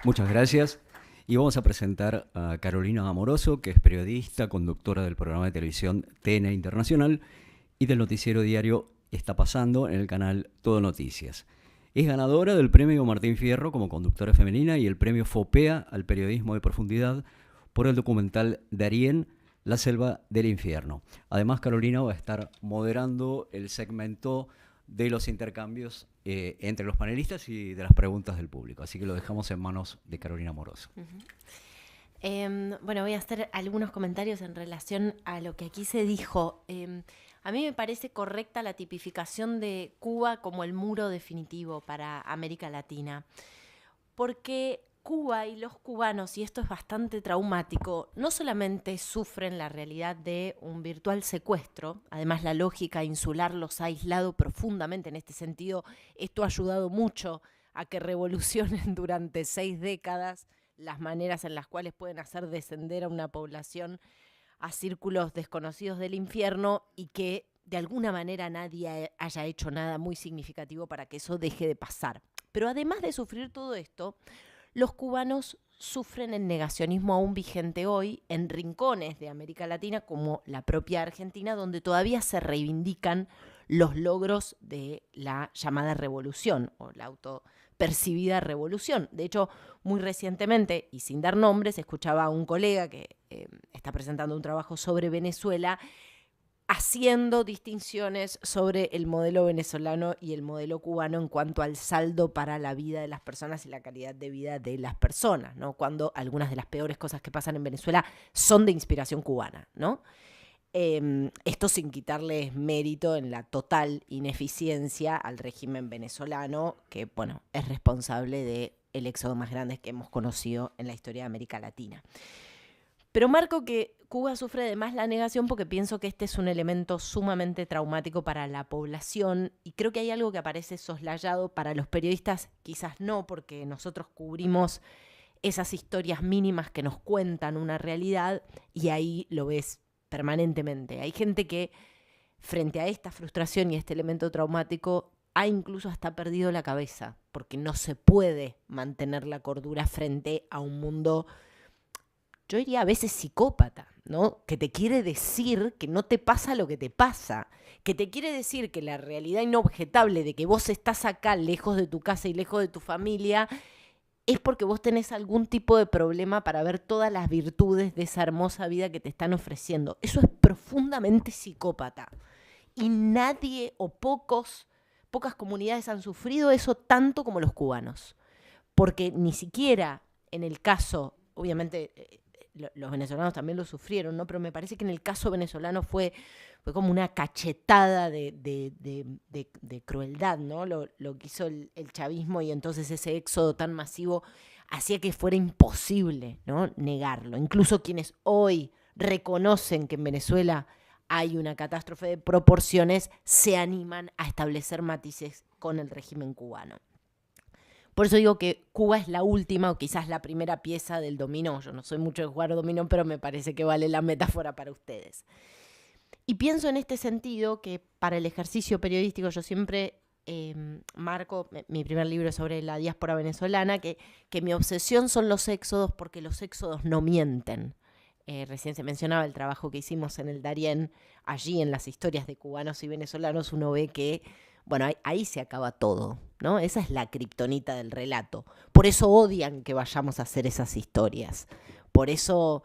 Muchas gracias. Y vamos a presentar a Carolina Amoroso, que es periodista, conductora del programa de televisión TN Internacional y del noticiero diario Está Pasando en el canal Todo Noticias. Es ganadora del premio Martín Fierro como conductora femenina y el premio FOPEA al periodismo de profundidad por el documental Darién, La Selva del Infierno. Además, Carolina va a estar moderando el segmento de los intercambios entre los panelistas y de las preguntas del público. Así que lo dejamos en manos de Carolina Amoroso. Bueno, voy a hacer algunos comentarios en relación a lo que aquí se dijo. A mí me parece correcta la tipificación de Cuba como el muro definitivo para América Latina, porque Cuba y los cubanos, y esto es bastante traumático, no solamente sufren la realidad de un virtual secuestro, además la lógica insular los ha aislado profundamente en este sentido. Esto ha ayudado mucho a que revolucionen durante 6 décadas las maneras en las cuales pueden hacer descender a una población a círculos desconocidos del infierno, y que de alguna manera nadie haya hecho nada muy significativo para que eso deje de pasar. Pero además de sufrir todo esto, los cubanos sufren el negacionismo aún vigente hoy en rincones de América Latina, como la propia Argentina, donde todavía se reivindican los logros de la llamada revolución o la autopercibida revolución. De hecho, muy recientemente, y sin dar nombres, escuchaba a un colega que está presentando un trabajo sobre Venezuela, haciendo distinciones sobre el modelo venezolano y el modelo cubano en cuanto al saldo para la vida de las personas y la calidad de vida de las personas, ¿no? Cuando algunas de las peores cosas que pasan en Venezuela son de inspiración cubana, ¿no? Esto sin quitarles mérito en la total ineficiencia al régimen venezolano, que, bueno, es responsable de el éxodo más grande que hemos conocido en la historia de América Latina. Pero marco que Cuba sufre además la negación porque pienso que este es un elemento sumamente traumático para la población y creo que hay algo que aparece soslayado para los periodistas, quizás no, porque nosotros cubrimos esas historias mínimas que nos cuentan una realidad y ahí lo ves permanentemente. Hay gente que frente a esta frustración y este elemento traumático ha incluso hasta perdido la cabeza porque no se puede mantener la cordura frente a un mundo, yo diría a veces psicópata, ¿no? Que te quiere decir que no te pasa lo que te pasa, que te quiere decir que la realidad inobjetable de que vos estás acá lejos de tu casa y lejos de tu familia es porque vos tenés algún tipo de problema para ver todas las virtudes de esa hermosa vida que te están ofreciendo. Eso es profundamente psicópata. Y nadie o pocas comunidades han sufrido eso tanto como los cubanos. Porque ni siquiera en el caso, obviamente los venezolanos también lo sufrieron, ¿no? Pero me parece que en el caso venezolano fue como una cachetada de crueldad, ¿no? Lo que hizo el chavismo y entonces ese éxodo tan masivo hacía que fuera imposible, ¿no? Negarlo. Incluso quienes hoy reconocen que en Venezuela hay una catástrofe de proporciones se animan a establecer matices con el régimen cubano. Por eso digo que Cuba es la última o quizás la primera pieza del dominó. Yo no soy mucho de jugar dominó, pero me parece que vale la metáfora para ustedes. Y pienso en este sentido que para el ejercicio periodístico yo siempre marco, mi primer libro es sobre la diáspora venezolana, que mi obsesión son los éxodos porque los éxodos no mienten. Recién se mencionaba el trabajo que hicimos en el Darién. Allí en las historias de cubanos y venezolanos uno ve que bueno, ahí se acaba todo, ¿no? Esa es la kriptonita del relato. Por eso odian que vayamos a hacer esas historias. Por eso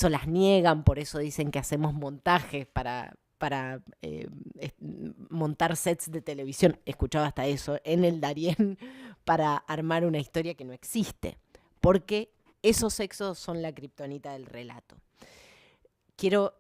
las niegan, por eso dicen que hacemos montajes para montar sets de televisión. Escuchaba hasta eso en el Darién para armar una historia que no existe. Porque esos éxodos son la kriptonita del relato. Quiero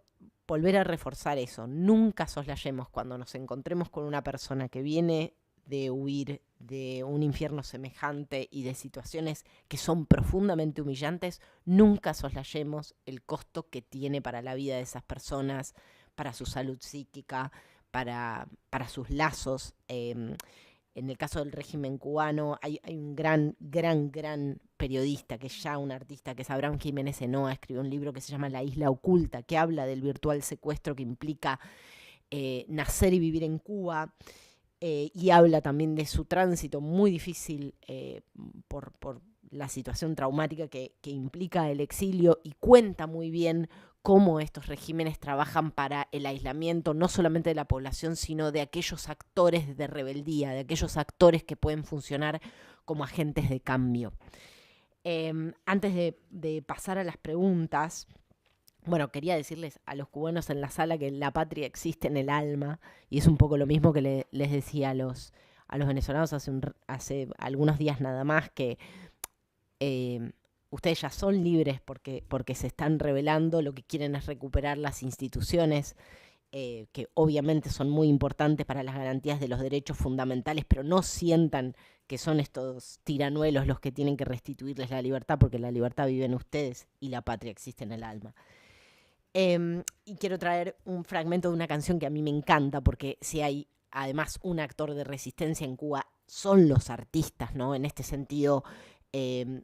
volver a reforzar eso. Nunca soslayemos cuando nos encontremos con una persona que viene de huir de un infierno semejante y de situaciones que son profundamente humillantes. Nunca soslayemos el costo que tiene para la vida de esas personas, para su salud psíquica, para sus lazos. En el caso del régimen cubano hay un gran periodista, que es ya un artista, que es Abraham Jiménez Enoa, escribió un libro que se llama La Isla Oculta, que habla del virtual secuestro que implica nacer y vivir en Cuba, y habla también de su tránsito muy difícil por la situación traumática que implica el exilio, y cuenta muy bien cómo estos regímenes trabajan para el aislamiento no solamente de la población, sino de aquellos actores de rebeldía, de aquellos actores que pueden funcionar como agentes de cambio. Antes de pasar a las preguntas, bueno, quería decirles a los cubanos en la sala que la patria existe en el alma, y es un poco lo mismo que les decía a los venezolanos hace algunos días nada más, que ustedes ya son libres porque se están rebelando, lo que quieren es recuperar las instituciones, que obviamente son muy importantes para las garantías de los derechos fundamentales, pero no sientan que son estos tiranuelos los que tienen que restituirles la libertad, porque la libertad vive en ustedes y la patria existe en el alma. Y quiero traer un fragmento de una canción que a mí me encanta, porque si hay además un actor de resistencia en Cuba, son los artistas, ¿no? En este sentido,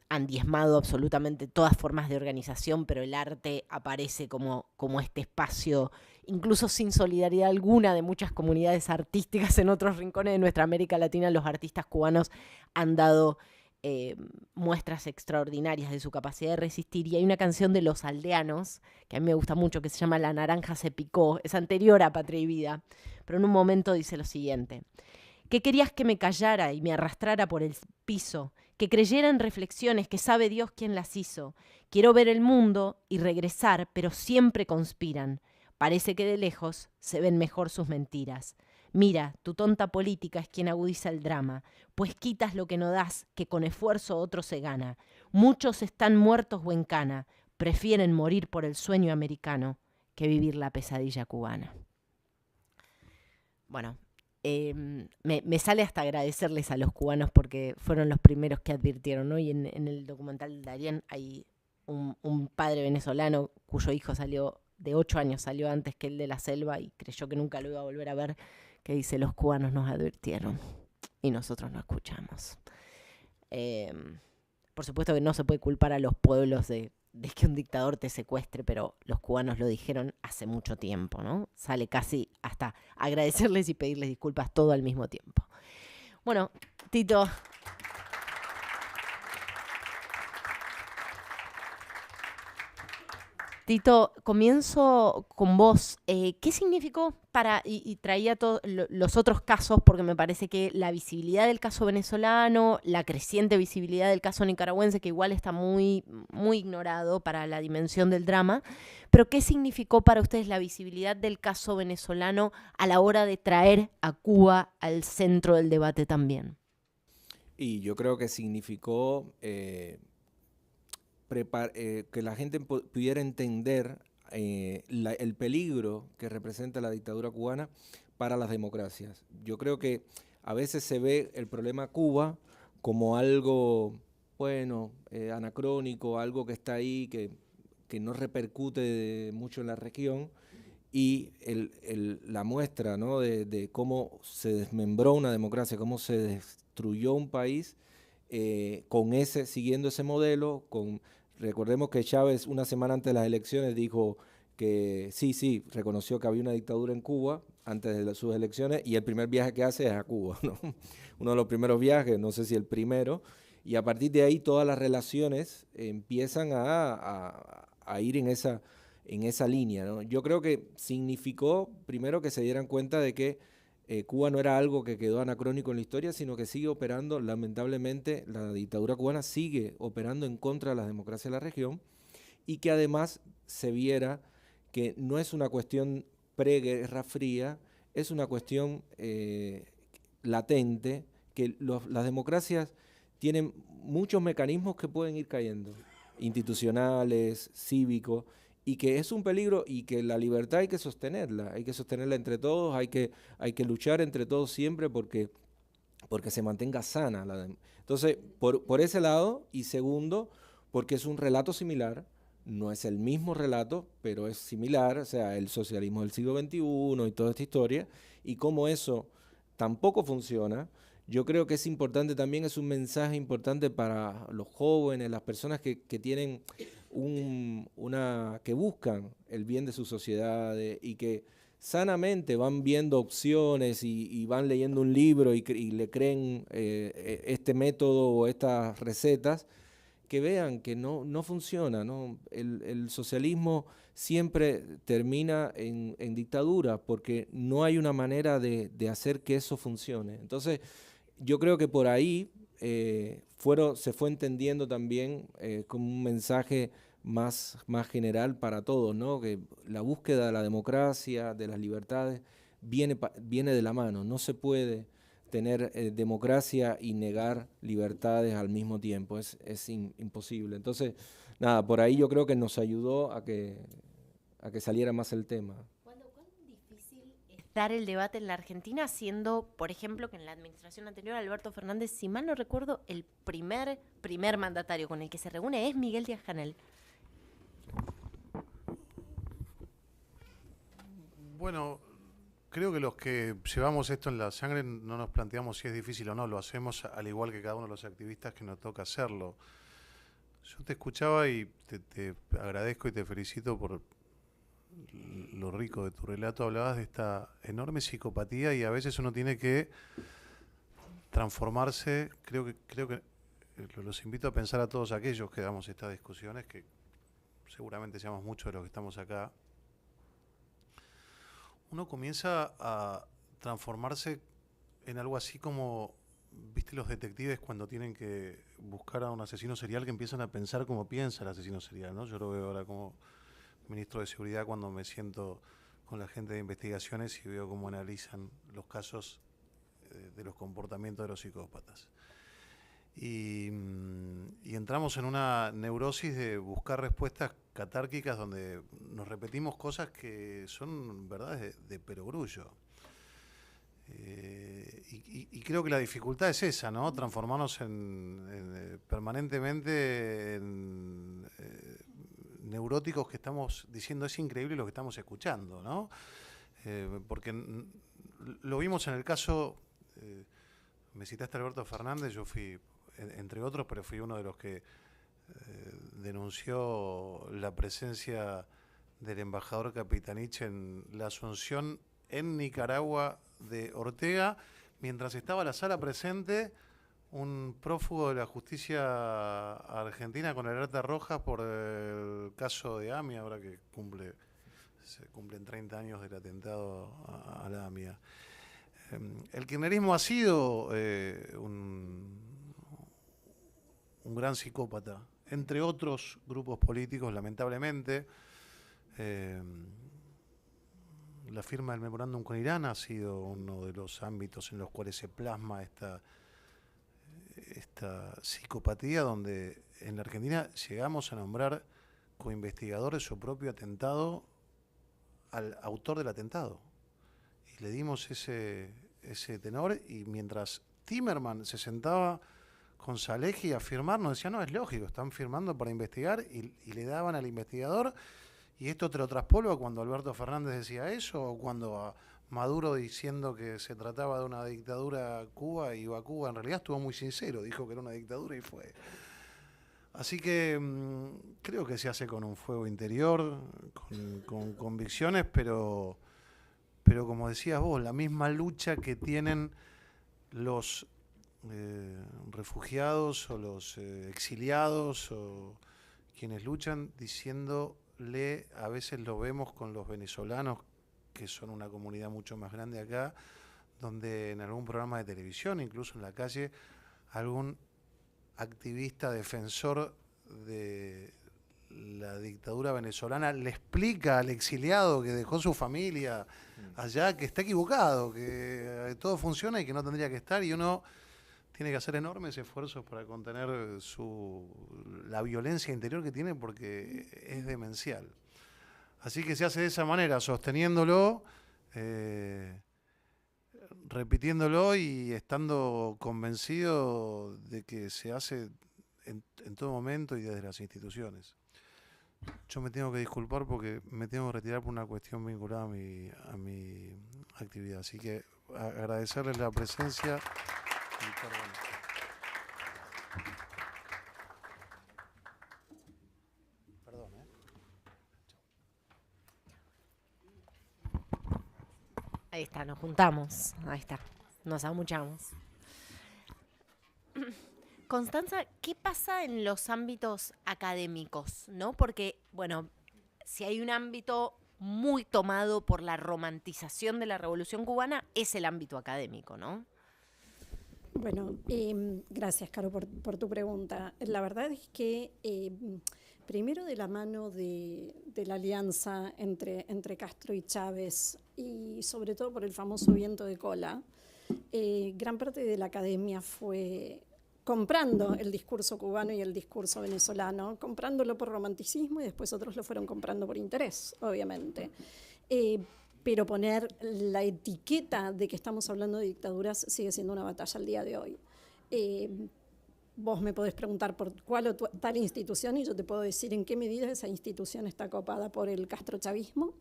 han diezmado absolutamente todas formas de organización, pero el arte aparece como este espacio, incluso sin solidaridad alguna de muchas comunidades artísticas en otros rincones de nuestra América Latina. Los artistas cubanos han dado muestras extraordinarias de su capacidad de resistir, y hay una canción de Los Aldeanos que a mí me gusta mucho, que se llama La naranja se picó, es anterior a Patria y Vida, pero en un momento dice lo siguiente: que querías que me callara y me arrastrara por el piso, que creyera en reflexiones que sabe Dios quién las hizo. Quiero ver el mundo y regresar, pero siempre conspiran. Parece que de lejos se ven mejor sus mentiras. Mira, tu tonta política es quien agudiza el drama, pues quitas lo que no das, que con esfuerzo otro se gana. Muchos están muertos o en cana, prefieren morir por el sueño americano que vivir la pesadilla cubana. Bueno, me sale hasta agradecerles a los cubanos porque fueron los primeros que advirtieron, ¿no? Y en el documental de Darien hay un padre venezolano cuyo hijo salió de 8 años, salió antes que el de la selva y creyó que nunca lo iba a volver a ver, que dice: los cubanos nos advirtieron y nosotros no escuchamos. Por supuesto que no se puede culpar a los pueblos de que un dictador te secuestre, pero los cubanos lo dijeron hace mucho tiempo, ¿no? Sale casi hasta agradecerles y pedirles disculpas todo al mismo tiempo. Bueno, Tito. Tito, comienzo con vos. ¿Qué significó y traía todos los otros casos, porque me parece que la visibilidad del caso venezolano, la creciente visibilidad del caso nicaragüense, que igual está muy, muy ignorado para la dimensión del drama, pero qué significó para ustedes la visibilidad del caso venezolano a la hora de traer a Cuba al centro del debate también? Y yo creo que significó que la gente pudiera entender el peligro que representa la dictadura cubana para las democracias. Yo creo que a veces se ve el problema Cuba como algo, bueno, anacrónico, algo que está ahí, que no repercute mucho en la región, y la muestra, ¿no?, de cómo se desmembró una democracia, cómo se destruyó un país siguiendo ese modelo. Recordemos que Chávez, una semana antes de las elecciones, dijo que sí, reconoció que había una dictadura en Cuba antes de sus elecciones, y el primer viaje que hace es a Cuba, ¿no? Uno de los primeros viajes, no sé si el primero, y a partir de ahí todas las relaciones empiezan a ir en esa línea, ¿no? Yo creo que significó, primero, que se dieran cuenta de que Cuba no era algo que quedó anacrónico en la historia, sino que sigue operando. Lamentablemente, la dictadura cubana sigue operando en contra de las democracias de la región, y que además se viera que no es una cuestión pre-Guerra Fría, es una cuestión latente, que las democracias tienen muchos mecanismos que pueden ir cayendo, institucionales, cívicos, y que es un peligro, y que la libertad hay que sostenerla entre todos, hay que luchar entre todos siempre porque se mantenga sana. Entonces, por ese lado, y segundo, porque es un relato similar, no es el mismo relato, pero es similar, o sea, el socialismo del siglo XXI y toda esta historia, y cómo eso tampoco funciona. Yo creo que es importante también, es un mensaje importante para los jóvenes, las personas que tienen que buscan el bien de sus sociedades y que sanamente van viendo opciones y van leyendo un libro y le creen este método o estas recetas, que vean que no funciona, ¿no? El socialismo siempre termina en dictadura, porque no hay una manera de hacer que eso funcione. Entonces, yo creo que por ahí se fue entendiendo también como un mensaje más general para todos, ¿no? Que la búsqueda de la democracia, de las libertades, viene de la mano. No se puede tener democracia y negar libertades al mismo tiempo. Es imposible. Entonces, nada, por ahí yo creo que nos ayudó a que saliera más el tema. ¿Cuán difícil es dar el debate en la Argentina, siendo, por ejemplo, que en la administración anterior Alberto Fernández, si mal no recuerdo, el primer mandatario con el que se reúne es Miguel Díaz-Canel? Bueno, creo que los que llevamos esto en la sangre no nos planteamos si es difícil o no, lo hacemos al igual que cada uno de los activistas que nos toca hacerlo. Yo te escuchaba y te agradezco y te felicito por lo rico de tu relato. Hablabas de esta enorme psicopatía y a veces uno tiene que transformarse. Creo que los invito a pensar a todos aquellos que damos estas discusiones, que seguramente seamos muchos de los que estamos acá. Uno comienza a transformarse en algo así como, ¿viste los detectives cuando tienen que buscar a un asesino serial, que empiezan a pensar como piensa el asesino serial, ¿no? Yo lo veo ahora como ministro de Seguridad cuando me siento con la gente de investigaciones y veo cómo analizan los casos de los comportamientos de los psicópatas. Y entramos en una neurosis de buscar respuestas catárquicas donde nos repetimos cosas que son verdades de perogrullo. Y creo que la dificultad es esa, ¿no? Transformarnos permanentemente en neuróticos que estamos diciendo es increíble lo que estamos escuchando, ¿no? Porque lo vimos en el caso, me citaste a Alberto Fernández, yo fui, entre otros, pero fui uno de los que denunció la presencia del embajador Capitanich en la Asunción en Nicaragua de Ortega, mientras estaba la sala presente un prófugo de la justicia argentina con alerta roja por el caso de AMIA, ahora que se cumplen 30 años del atentado a la AMIA. El kirchnerismo ha sido un gran psicópata, entre otros grupos políticos, lamentablemente. La firma del memorándum con Irán ha sido uno de los ámbitos en los cuales se plasma esta psicopatía, donde en la Argentina llegamos a nombrar coinvestigador de su propio atentado al autor del atentado. Y le dimos ese tenor, y mientras Timerman se sentaba con Salehi a firmar, nos decía, no, es lógico, están firmando para investigar, y le daban al investigador, y esto te lo traspolva cuando Alberto Fernández decía eso, o cuando a Maduro, diciendo que se trataba de una dictadura Cuba, iba a Cuba, en realidad estuvo muy sincero, dijo que era una dictadura y fue. Así que creo que se hace con un fuego interior, con convicciones, pero como decías vos, la misma lucha que tienen los refugiados o los exiliados o quienes luchan, diciéndole, a veces lo vemos con los venezolanos, que son una comunidad mucho más grande acá, donde en algún programa de televisión, incluso en la calle, algún activista defensor de la dictadura venezolana le explica al exiliado que dejó su familia allá que está equivocado, que todo funciona y que no tendría que estar, y uno tiene que hacer enormes esfuerzos para contener la violencia interior que tiene, porque es demencial. Así que se hace de esa manera, sosteniéndolo, repitiéndolo y estando convencido de que se hace en todo momento y desde las instituciones. Yo me tengo que disculpar porque me tengo que retirar por una cuestión vinculada a mi actividad. Así que agradecerles la presencia. Perdón, Ahí está, nos juntamos. Ahí está, nos amuchamos. Constanza, ¿qué pasa en los ámbitos académicos, ¿no? Porque, bueno, si hay un ámbito muy tomado por la romantización de la Revolución Cubana, es el ámbito académico, ¿no? Bueno, gracias, Caro, por tu pregunta. La verdad es que primero, de la mano de la alianza entre Castro y Chávez, y sobre todo por el famoso viento de cola, gran parte de la academia fue comprando el discurso cubano y el discurso venezolano, comprándolo por romanticismo, y después otros lo fueron comprando por interés, obviamente. Pero poner la etiqueta de que estamos hablando de dictaduras sigue siendo una batalla al día de hoy. Vos me podés preguntar por cuál o tal institución, y yo te puedo decir en qué medida esa institución está copada por el castrochavismo,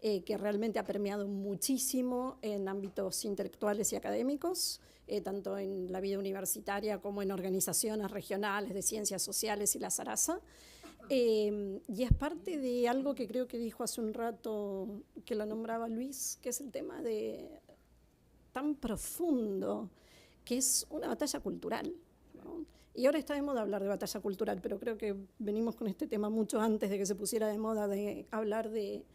que realmente ha permeado muchísimo en ámbitos intelectuales y académicos, tanto en la vida universitaria como en organizaciones regionales de ciencias sociales y la Sarasa. Y es parte de algo que creo que dijo hace un rato, que lo nombraba Luis, que es el tema tan profundo, que es una batalla cultural, ¿no? Y ahora está de moda hablar de batalla cultural, pero creo que venimos con este tema mucho antes de que se pusiera de moda de hablar de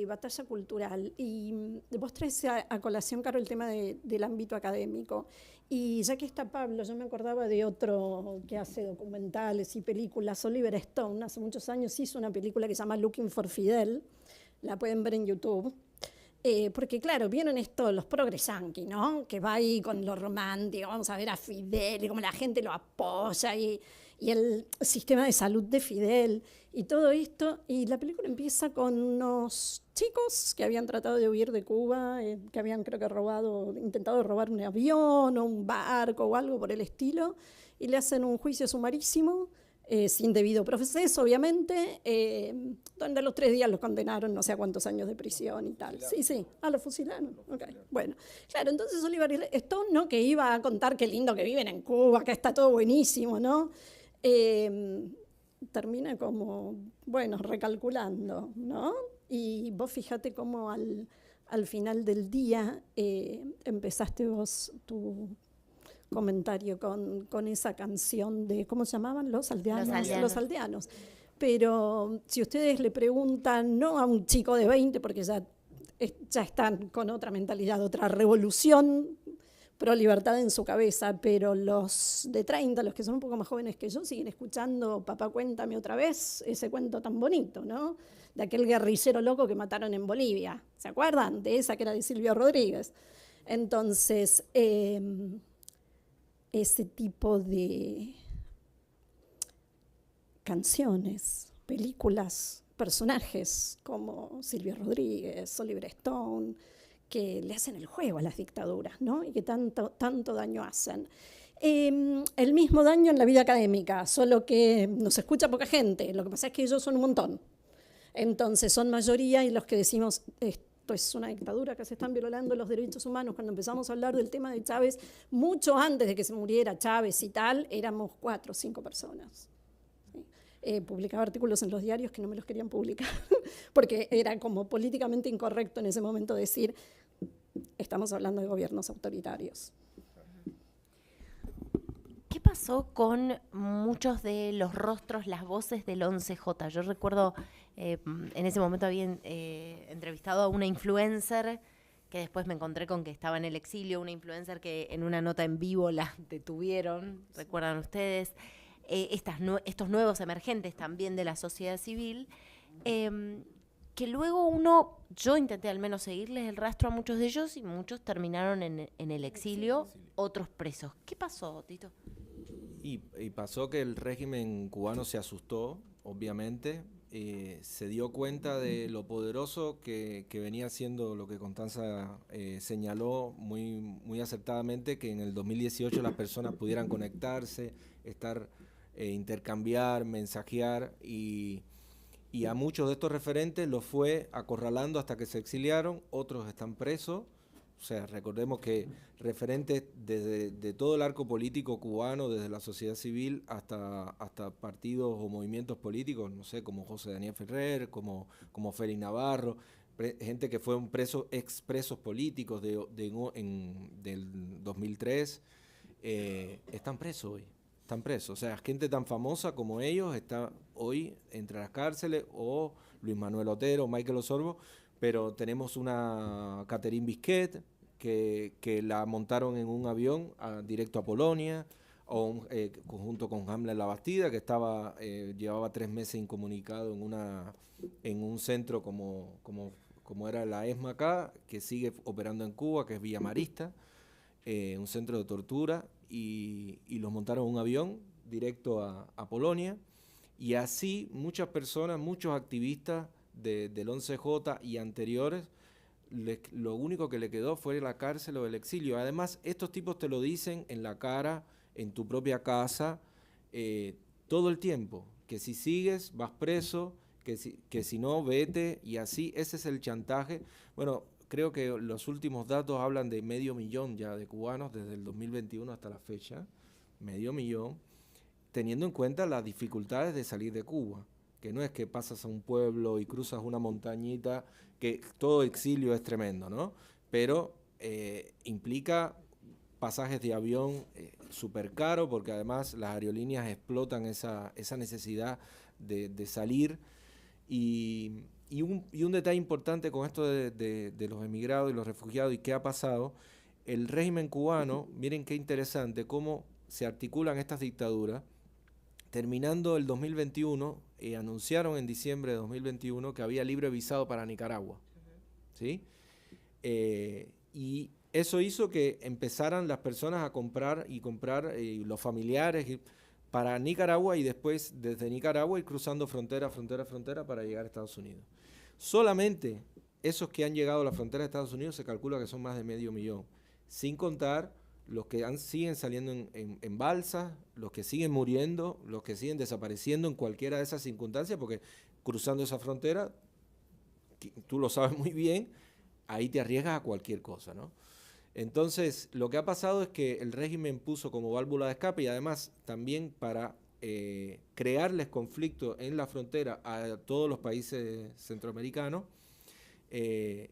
batalla cultural. Y vos traes a colación, Caro, el tema del ámbito académico. Y ya que está Pablo, yo me acordaba de otro que hace documentales y películas, Oliver Stone. Hace muchos años hizo una película que se llama Looking for Fidel, la pueden ver en YouTube. Porque claro, vieron esto, los progres yanquis, ¿no? Que va ahí con lo romántico, vamos a ver a Fidel y cómo la gente lo apoya y el sistema de salud de Fidel y todo esto. Y la película empieza con unos chicos que habían tratado de huir de Cuba, que habían creo que intentado robar un avión o un barco o algo por el estilo, y le hacen un juicio sumarísimo. Sin debido proceso, obviamente, donde a los 3 días los condenaron no sé a cuántos años de prisión y tal. Sí, los fusilaron. Okay. Bueno, claro, entonces Oliver Stone, ¿no? Que iba a contar qué lindo que viven en Cuba, que está todo buenísimo, ¿no? Termina como, bueno, recalculando, ¿no? Y vos fíjate cómo al final del día empezaste vos tu comentario con esa canción de, ¿cómo se llamaban? Los aldeanos. Los aldeanos. Pero si ustedes le preguntan, no a un chico de 20, porque ya están con otra mentalidad, otra revolución pro libertad en su cabeza, pero los de 30, los que son un poco más jóvenes que yo, siguen escuchando Papá, cuéntame otra vez, ese cuento tan bonito, ¿no? De aquel guerrillero loco que mataron en Bolivia. ¿Se acuerdan? De esa que era de Silvio Rodríguez. Entonces, ese tipo de canciones, películas, personajes como Silvio Rodríguez, Oliver Stone, que le hacen el juego a las dictaduras, ¿no? Y que tanto daño hacen. El mismo daño en la vida académica, solo que nos escucha poca gente. Lo que pasa es que ellos son un montón. Entonces son mayoría y los que decimos esto es una dictadura, que se están violando los derechos humanos. Cuando empezamos a hablar del tema de Chávez, mucho antes de que se muriera Chávez y tal, éramos 4 o 5 personas. ¿Sí? Publicaba artículos en los diarios que no me los querían publicar, porque era como políticamente incorrecto en ese momento decir, estamos hablando de gobiernos autoritarios. ¿Qué pasó con muchos de los rostros, las voces del 11J? Yo recuerdo, en ese momento había entrevistado a una influencer que después me encontré con que estaba en el exilio, una influencer que en una nota en vivo la detuvieron, ¿recuerdan ustedes? Estos nuevos emergentes también de la sociedad civil, que luego yo intenté al menos seguirles el rastro a muchos de ellos y muchos terminaron en el exilio, otros presos. ¿Qué pasó, Tito? Y pasó que el régimen cubano se asustó, obviamente, se dio cuenta de lo poderoso que venía siendo lo que Constanza señaló muy acertadamente, que en el 2018 las personas pudieran conectarse, intercambiar, mensajear, y a muchos de estos referentes los fue acorralando hasta que se exiliaron, otros están presos. O sea, recordemos que referentes de todo el arco político cubano, desde la sociedad civil hasta partidos o movimientos políticos, no sé, como José Daniel Ferrer, como Félix Navarro, gente que fueron expresos políticos del 2003, están presos hoy. Están presos. O sea, gente tan famosa como ellos está hoy entre las cárceles, o Luis Manuel Otero, Michael Osorbo, pero tenemos una Catherine Bisquet que la montaron en un avión directo a Polonia, junto con Hamlet Labastida, que llevaba 3 meses incomunicado en un centro como era la ESMA acá, que sigue operando en Cuba, que es Villa Marista, un centro de tortura, y los montaron en un avión directo a Polonia, y así muchas personas, muchos activistas del 11J y anteriores, lo único que le quedó fue la cárcel o el exilio. Además, estos tipos te lo dicen en la cara, en tu propia casa, todo el tiempo, que si sigues vas preso, que si no, vete, y así. Ese es el chantaje. Bueno, creo que los últimos datos hablan de 500.000 ya de cubanos desde el 2021 hasta la fecha, 500.000, teniendo en cuenta las dificultades de salir de Cuba, que no es que pasas a un pueblo y cruzas una montañita, que todo exilio es tremendo, ¿no? Pero implica pasajes de avión súper caros, porque además las aerolíneas explotan esa necesidad de salir. Y un detalle importante con esto de los emigrados y los refugiados y qué ha pasado, el régimen cubano, miren qué interesante cómo se articulan estas dictaduras. Terminando el 2021, anunciaron en diciembre de 2021 que había libre visado para Nicaragua, ¿sí? Y eso hizo que empezaran las personas a comprar los familiares para Nicaragua, y después desde Nicaragua ir cruzando frontera para llegar a Estados Unidos. Solamente esos que han llegado a la frontera de Estados Unidos se calcula que son más de 500.000, sin contar los que siguen saliendo en balsas, los que siguen muriendo, los que siguen desapareciendo en cualquiera de esas circunstancias, porque cruzando esa frontera, tú lo sabes muy bien, ahí te arriesgas a cualquier cosa, ¿no? Entonces, lo que ha pasado es que el régimen puso como válvula de escape, y además también para crearles conflicto en la frontera a todos los países centroamericanos,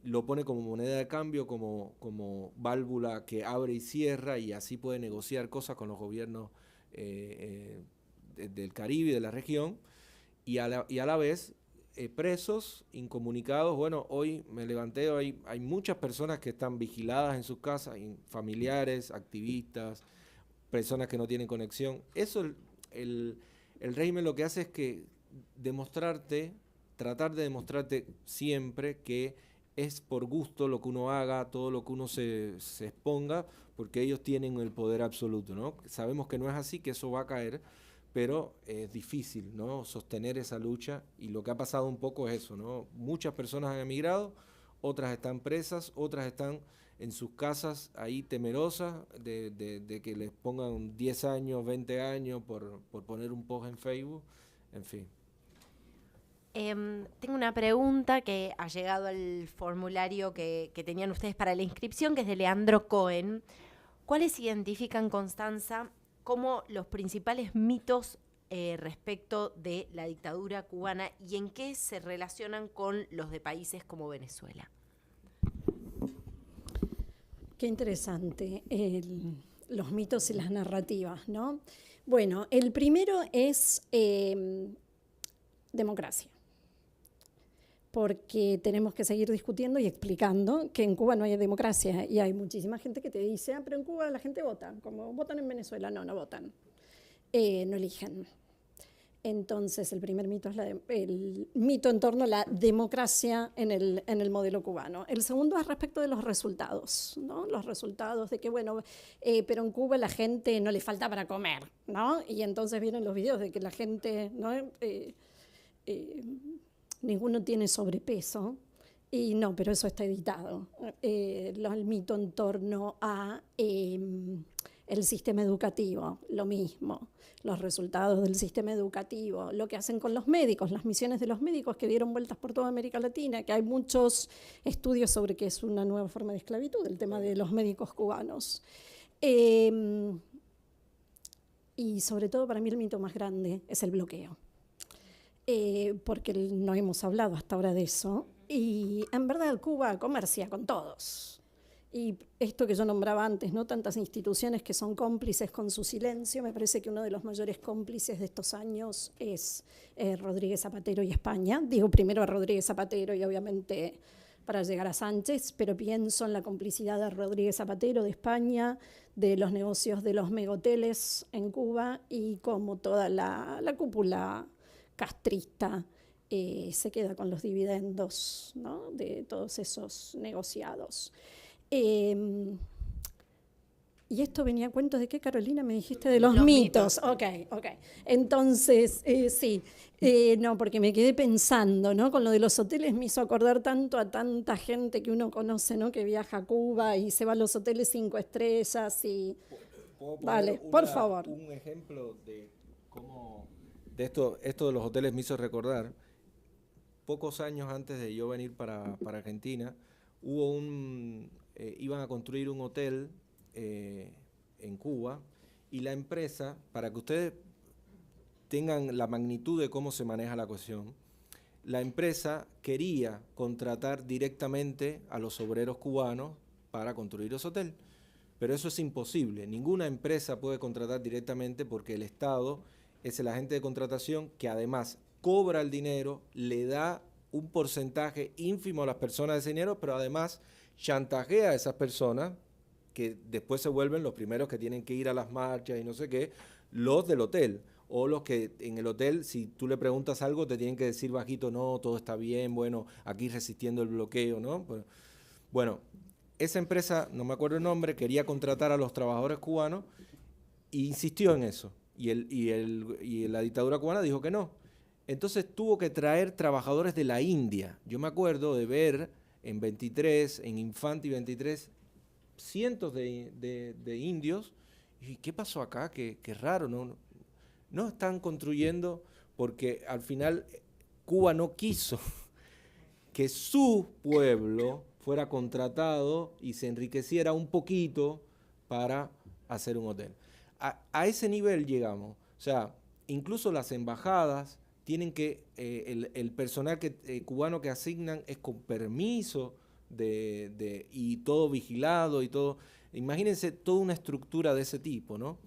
lo pone como moneda de cambio, como válvula que abre y cierra, y así puede negociar cosas con los gobiernos del Caribe y de la región, y a la vez presos, incomunicados. Bueno, hoy me levanté, hay muchas personas que están vigiladas en sus casas, familiares, activistas, personas que no tienen conexión. Eso el régimen lo que hace es que tratar de demostrarte siempre que es por gusto lo que uno haga, todo lo que uno se exponga, porque ellos tienen el poder absoluto, ¿no? Sabemos que no es así, que eso va a caer, pero es difícil, ¿no?, sostener esa lucha, y lo que ha pasado un poco es eso, ¿no? Muchas personas han emigrado, otras están presas, otras están en sus casas ahí temerosas de que les pongan 10 años, 20 años por poner un post en Facebook, en fin. Tengo una pregunta que ha llegado al formulario que tenían ustedes para la inscripción, que es de Leandro Cohen. ¿Cuáles identifican, Constanza, como los principales mitos respecto de la dictadura cubana, y en qué se relacionan con los de países como Venezuela? Qué interesante, los mitos y las narrativas, ¿no? Bueno, el primero es democracia, porque tenemos que seguir discutiendo y explicando que en Cuba no hay democracia, y hay muchísima gente que te dice, pero en Cuba la gente vota, como votan en Venezuela. No votan, no eligen. Entonces, el primer mito es el mito en torno a la democracia en el modelo cubano. El segundo es respecto de los resultados, ¿no? Los resultados de que, bueno, pero en Cuba la gente no le falta para comer, ¿no? Y entonces vienen los videos de que la gente, ¿no?, ninguno tiene sobrepeso, y no, pero eso está editado. El mito en torno a el sistema educativo, lo mismo, los resultados del sistema educativo, lo que hacen con los médicos, las misiones de los médicos que dieron vueltas por toda América Latina, que hay muchos estudios sobre que es una nueva forma de esclavitud, el tema de los médicos cubanos. Y sobre todo, para mí el mito más grande es el bloqueo. Porque no hemos hablado hasta ahora de eso, y en verdad Cuba comercia con todos. Y esto que yo nombraba antes, ¿no?, tantas instituciones que son cómplices con su silencio, me parece que uno de los mayores cómplices de estos años es Rodríguez Zapatero y España. Digo primero a Rodríguez Zapatero y obviamente para llegar a Sánchez, pero pienso en la complicidad de Rodríguez Zapatero, de España, de los negocios de los megahoteles en Cuba, y como toda la cúpula castrista se queda con los dividendos, ¿no?, de todos esos negociados. Y esto venía a cuento de qué, Carolina, me dijiste de los mitos. Ok. Entonces, sí, no, porque me quedé pensando, ¿no?, con lo de los hoteles me hizo acordar tanto a tanta gente que uno conoce, ¿no?, que viaja a Cuba y se va a los hoteles 5 estrellas y... Vale, por favor. Un ejemplo de cómo... De esto de los hoteles me hizo recordar, pocos años antes de yo venir para Argentina, iban a construir un hotel en Cuba, y la empresa, para que ustedes tengan la magnitud de cómo se maneja la cuestión, la empresa quería contratar directamente a los obreros cubanos para construir ese hotel, pero eso es imposible. Ninguna empresa puede contratar directamente, porque el Estado es el agente de contratación que además cobra el dinero, le da un porcentaje ínfimo a las personas de ese dinero, pero además chantajea a esas personas que después se vuelven los primeros que tienen que ir a las marchas y no sé qué, los del hotel, o los que en el hotel, si tú le preguntas algo, te tienen que decir bajito, no, todo está bien, bueno, aquí resistiendo el bloqueo, ¿no? Bueno, esa empresa, no me acuerdo el nombre, quería contratar a los trabajadores cubanos e insistió en eso. Y la dictadura cubana dijo que no. Entonces tuvo que traer trabajadores de la India. Yo me acuerdo de ver en 23, en Infante y 23, cientos de indios. ¿Y qué pasó acá? Qué raro, no están construyendo, porque al final Cuba no quiso que su pueblo fuera contratado y se enriqueciera un poquito para hacer un hotel. A ese nivel llegamos. O sea, incluso las embajadas tienen que, el personal cubano que asignan es con permiso y todo vigilado y todo. Imagínense toda una estructura de ese tipo, ¿no?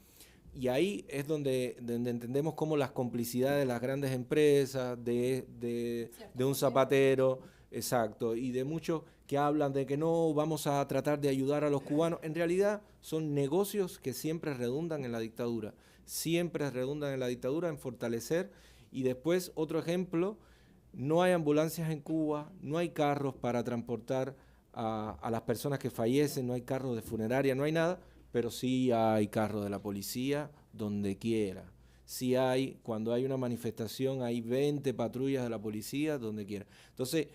Y ahí es donde entendemos cómo las complicidades de las grandes empresas, de un zapatero, exacto, y de muchos que hablan de que no vamos a tratar de ayudar a los cubanos, en realidad son negocios que siempre redundan en la dictadura, en fortalecer. Y después, otro ejemplo, no hay ambulancias en Cuba, no hay carros para transportar a las personas que fallecen, no hay carros de funeraria, no hay nada, pero sí hay carros de la policía donde quiera. Sí hay, cuando hay una manifestación, hay 20 patrullas de la policía donde quiera. Entonces,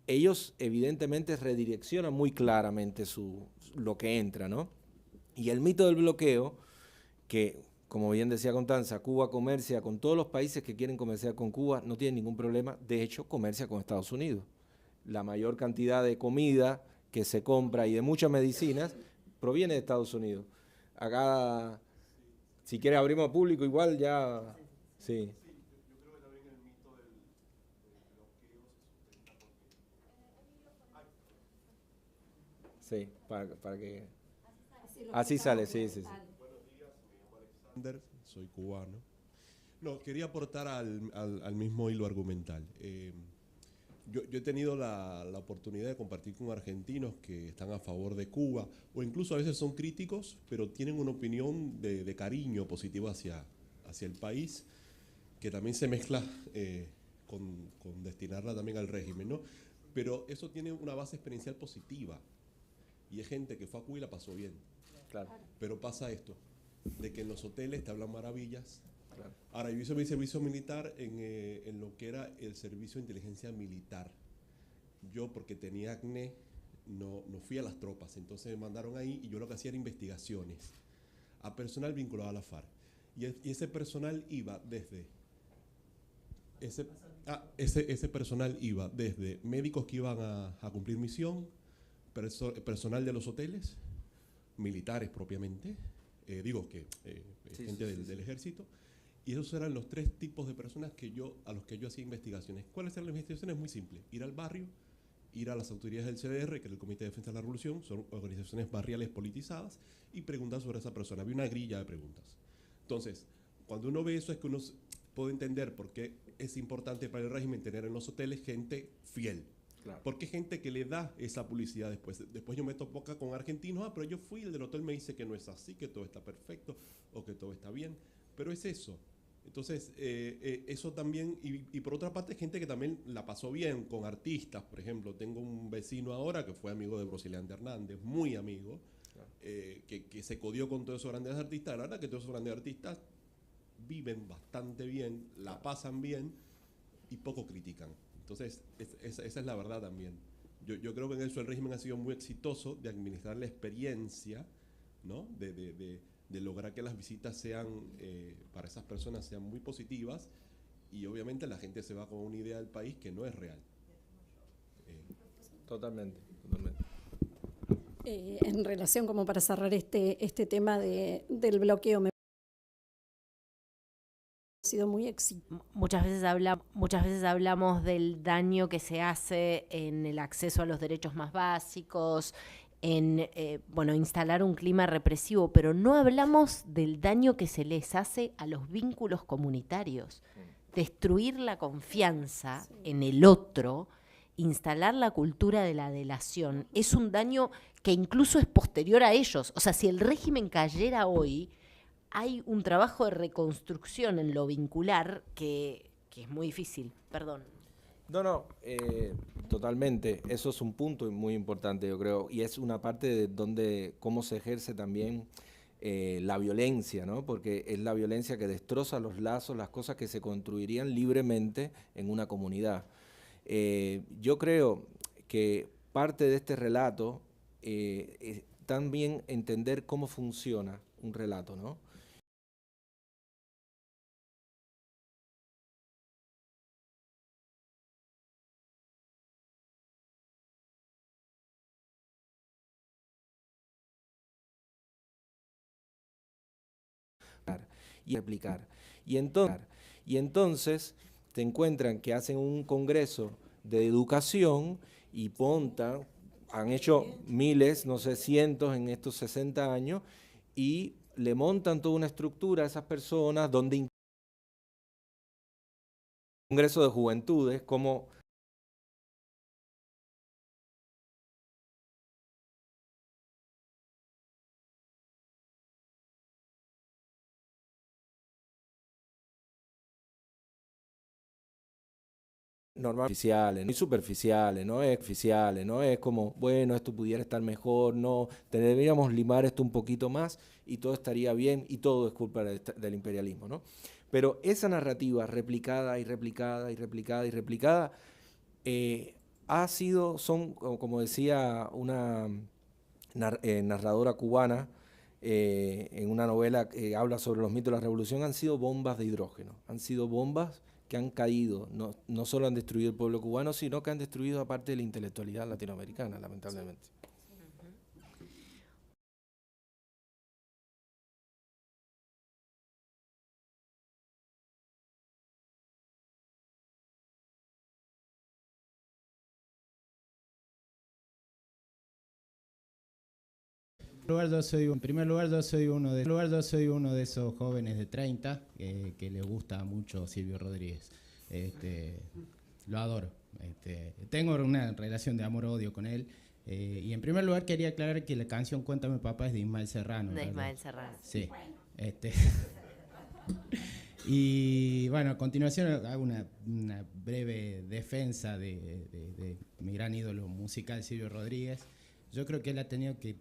ellos evidentemente redireccionan muy claramente lo que entra, ¿no? Y el mito del bloqueo, que como bien decía Constanza, Cuba comercia con todos los países que quieren comerciar con Cuba, no tiene ningún problema, de hecho comercia con Estados Unidos. La mayor cantidad de comida que se compra y de muchas medicinas proviene de Estados Unidos. Acá, si quieres abrimos al público, igual ya, sí. Sí, para que... Así sale, sí. Buenos días, me llamo Alexander, soy cubano. No, quería aportar al mismo hilo argumental. Yo he tenido la oportunidad de compartir con argentinos que están a favor de Cuba, o incluso a veces son críticos, pero tienen una opinión de cariño positivo hacia el país, que también se mezcla con destinarla también al régimen, ¿no? Pero eso tiene una base experiencial positiva, y es gente que fue a Cuba y la pasó bien. Claro. Pero pasa esto, de que en los hoteles te hablan maravillas. Claro. Ahora, yo hice mi servicio militar en lo que era el servicio de inteligencia militar. Yo, porque tenía acné, no fui a las tropas, entonces me mandaron ahí y yo lo que hacía era investigaciones a personal vinculado a la FARC. Y ese personal iba desde... Ese personal iba desde médicos que iban a cumplir misión, personal de los hoteles, militares propiamente, gente del ejército, y esos eran los 3 tipos de personas a los que yo hacía investigaciones. ¿Cuáles eran las investigaciones? Muy simple: ir al barrio, ir a las autoridades del CDR, que es el Comité de Defensa de la Revolución, son organizaciones barriales politizadas, y preguntar sobre esa persona. Había una grilla de preguntas. Entonces, cuando uno ve eso, es que uno puede entender por qué es importante para el régimen tener en los hoteles gente fiel. Claro. Porque hay gente que le da esa publicidad después. Después yo me topo acá con argentinos, pero yo fui, el del hotel me dice que no es así, que todo está perfecto o que todo está bien. Pero es eso. Entonces, eso también, y por otra parte, gente que también la pasó bien con artistas. Por ejemplo, tengo un vecino ahora que fue amigo de Brosiliante Hernández, muy amigo, claro, que se codió con todos esos grandes artistas. La verdad que todos esos grandes artistas viven bastante bien, la pasan bien y poco critican. Entonces, esa es la verdad también. Yo creo que en eso el régimen ha sido muy exitoso de administrar la experiencia, ¿no? De lograr que las visitas sean, para esas personas, sean muy positivas, y obviamente la gente se va con una idea del país que no es real. Totalmente. En relación, como para cerrar este tema del bloqueo, me ha sido muy exitoso. Muchas veces hablamos del daño que se hace en el acceso a los derechos más básicos, en instalar un clima represivo, pero no hablamos del daño que se les hace a los vínculos comunitarios. Destruir la confianza en el otro, instalar la cultura de la delación, es un daño que incluso es posterior a ellos. O sea, si el régimen cayera hoy, hay un trabajo de reconstrucción en lo vincular que es muy difícil. Perdón. No, totalmente. Eso es un punto muy importante, yo creo, y es una parte de donde, cómo se ejerce también la violencia, ¿no? Porque es la violencia que destroza los lazos, las cosas que se construirían libremente en una comunidad. Yo creo que parte de este relato es también entender cómo funciona un relato, ¿no? Y replicar. Y entonces te encuentran que hacen un congreso de educación y han hecho miles, no sé, cientos en estos 60 años, y le montan toda una estructura a esas personas donde congreso de juventudes, como normal, superficiales, no es como, bueno, esto pudiera estar mejor, no, deberíamos limar esto un poquito más y todo estaría bien y todo es culpa del imperialismo, ¿no? Pero esa narrativa replicada y replicada y replicada y replicada son, como decía una narradora cubana, en una novela que habla sobre los mitos de la revolución, han sido bombas de hidrógeno, han sido bombas que han caído, no solo han destruido el pueblo cubano, sino que han destruido aparte de la intelectualidad latinoamericana, lamentablemente. En primer lugar, yo soy uno de esos jóvenes de 30 que le gusta mucho Silvio Rodríguez. Lo adoro. Tengo una relación de amor-odio con él. Y en primer lugar quería aclarar que la canción Cuéntame Papá es de Ismael Serrano. De Ismael Serrano. Sí. Y bueno, a continuación hago una breve defensa de mi gran ídolo musical, Silvio Rodríguez. Yo creo que él ha tenido que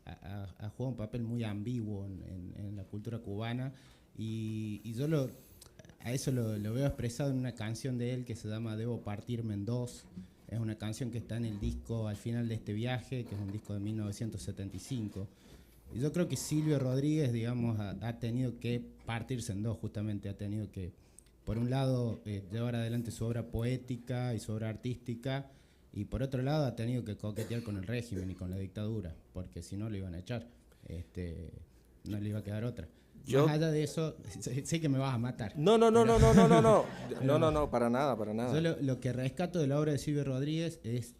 ha jugado un papel muy ambiguo en la cultura cubana y yo a eso lo veo expresado en una canción de él que se llama Debo partirme en dos. Es una canción que está en el disco Al final de este viaje, que es un disco de 1975. Y yo creo que Silvio Rodríguez, digamos, ha tenido que partirse en dos, justamente. Ha tenido que, por un lado, llevar adelante su obra poética y su obra artística, y por otro lado ha tenido que coquetear con el régimen y con la dictadura, porque si no lo iban a echar, no le iba a quedar otra. Más allá de eso, sé que me vas a matar. No, para nada. Yo lo que rescato de la obra de Silvio Rodríguez es,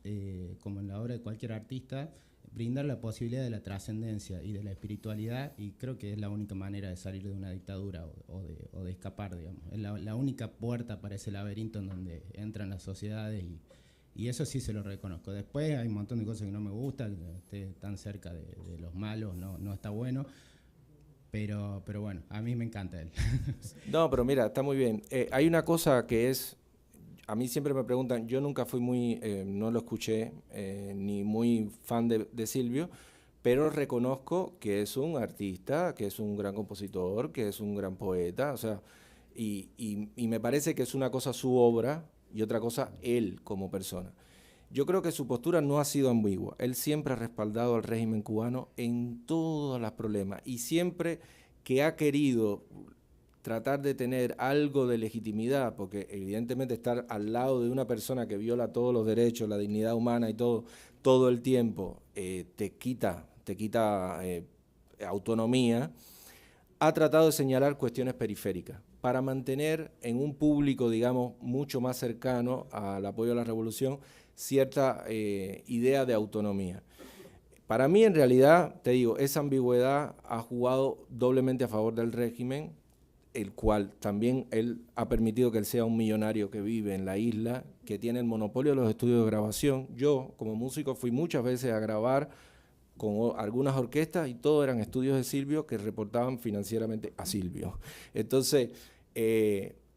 como en la obra de cualquier artista, brindar la posibilidad de la trascendencia y de la espiritualidad, y creo que es la única manera de salir de una dictadura o de escapar, digamos. Es la única puerta para ese laberinto en donde entran las sociedades y eso sí se lo reconozco. Después hay un montón de cosas que no me gustan, que esté tan cerca de los malos, no está bueno. Pero bueno, a mí me encanta él. No, pero mira, está muy bien. Hay una cosa que es, a mí siempre me preguntan, yo nunca fui no lo escuché, ni muy fan de Silvio, pero reconozco que es un artista, que es un gran compositor, que es un gran poeta, o sea, y me parece que es una cosa su obra y otra cosa él como persona. Yo creo que su postura no ha sido ambigua. Él siempre ha respaldado al régimen cubano en todos los problemas y siempre que ha querido tratar de tener algo de legitimidad, porque evidentemente estar al lado de una persona que viola todos los derechos, la dignidad humana y todo el tiempo, te quita autonomía, ha tratado de señalar cuestiones periféricas para mantener en un público, digamos, mucho más cercano al apoyo a la revolución, cierta idea de autonomía. Para mí, en realidad, te digo, esa ambigüedad ha jugado doblemente a favor del régimen, el cual también él ha permitido que él sea un millonario que vive en la isla, que tiene el monopolio de los estudios de grabación. Yo, como músico, fui muchas veces a grabar con algunas orquestas y todos eran estudios de Silvio que reportaban financieramente a Silvio. Entonces,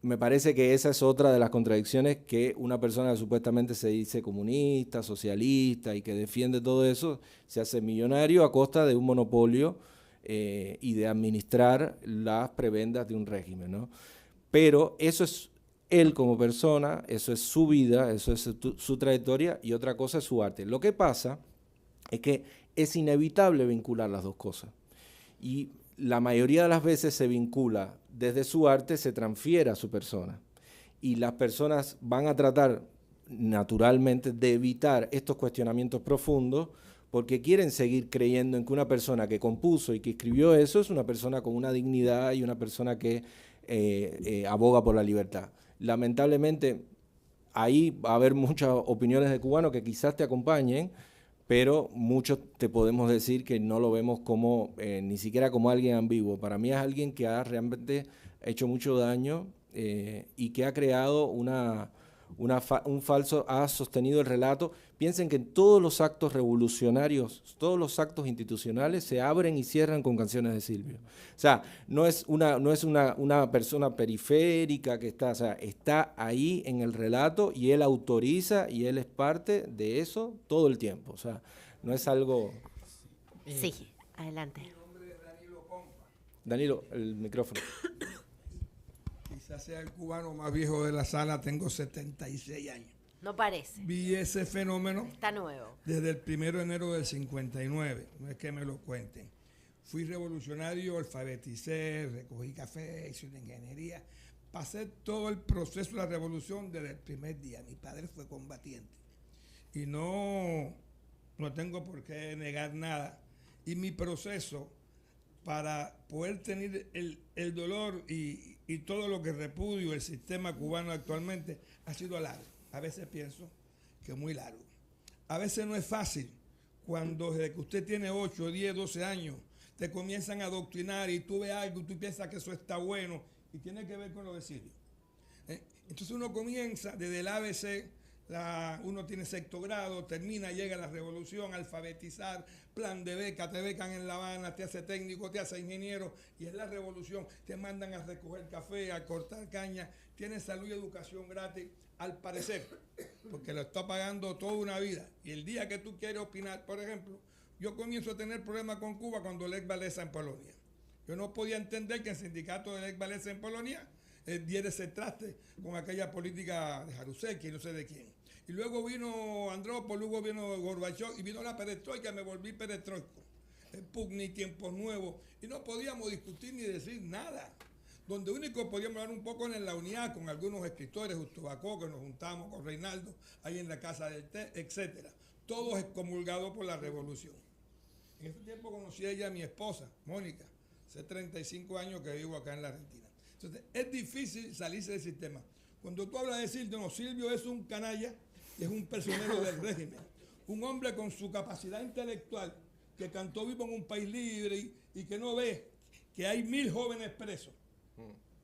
me parece que esa es otra de las contradicciones, que una persona que supuestamente se dice comunista, socialista y que defiende todo eso, se hace millonario a costa de un monopolio y de administrar las prebendas de un régimen, ¿no? Pero eso es él como persona, eso es su vida, eso es su trayectoria, y otra cosa es su arte. Lo que pasa es que es inevitable vincular las dos cosas. Y la mayoría de las veces se vincula desde su arte, se transfiere a su persona. Y las personas van a tratar naturalmente de evitar estos cuestionamientos profundos porque quieren seguir creyendo en que una persona que compuso y que escribió eso es una persona con una dignidad y una persona que aboga por la libertad. Lamentablemente, ahí va a haber muchas opiniones de cubanos que quizás te acompañen, pero muchos te podemos decir que no lo vemos como, ni siquiera como alguien ambiguo. Para mí es alguien que ha realmente hecho mucho daño y que ha creado un falso, ha sostenido el relato. Piensen que todos los actos revolucionarios, todos los actos institucionales se abren y cierran con canciones de Silvio. O sea, no es una persona periférica que está, o sea, está ahí en el relato y él autoriza y él es parte de eso todo el tiempo. O sea, no es algo... Sí, adelante. Mi nombre es Danilo Pompa. Danilo, el micrófono. Quizás sea el cubano más viejo de la sala, tengo 76 años. No parece. Vi ese fenómeno Está nuevo. desde el 1 de enero del 59, no es que me lo cuenten. Fui revolucionario, alfabeticé, recogí café, hice una ingeniería. Pasé todo el proceso de la revolución desde el primer día. Mi padre fue combatiente. Y no tengo por qué negar nada. Y mi proceso para poder tener el dolor y todo lo que repudio el sistema cubano actualmente ha sido largo. A veces pienso que es muy largo. A veces no es fácil cuando desde que usted tiene 8, 10, 12 años te comienzan a adoctrinar y tú ves algo y tú piensas que eso está bueno y tiene que ver con lo de Silvio. Entonces uno comienza desde el ABC, uno tiene sexto grado, termina, llega la revolución, alfabetizar, plan de beca, te becan en La Habana, te hace técnico, te hace ingeniero, y es la revolución, te mandan a recoger café, a cortar caña, tienes salud y educación gratis, al parecer, porque lo está pagando toda una vida. Y el día que tú quieres opinar, por ejemplo, yo comienzo a tener problemas con Cuba cuando Lech Walesa en Polonia. Yo no podía entender que el sindicato de Lech Walesa en Polonia diera ese traste con aquella política de Jaruzelski y no sé de quién. Y luego vino Andrópolis, luego vino Gorbachov y vino la perestroika, me volví perestroico. Sputnik, tiempos nuevos. Y no podíamos discutir ni decir nada. Donde único podíamos hablar un poco en la unidad con algunos escritores, Justo Bacó, que nos juntamos con Reinaldo, ahí en la Casa del Té, etc. Todos excomulgados por la revolución. En ese tiempo conocí a ella, a mi esposa, Mónica. Hace 35 años que vivo acá en la Argentina. Entonces, es difícil salirse del sistema. Cuando tú hablas de Silvio, no, Silvio es un canalla, es un prisionero del régimen. Un hombre con su capacidad intelectual, que cantó vivo en un país libre y que no ve que hay 1000 jóvenes presos.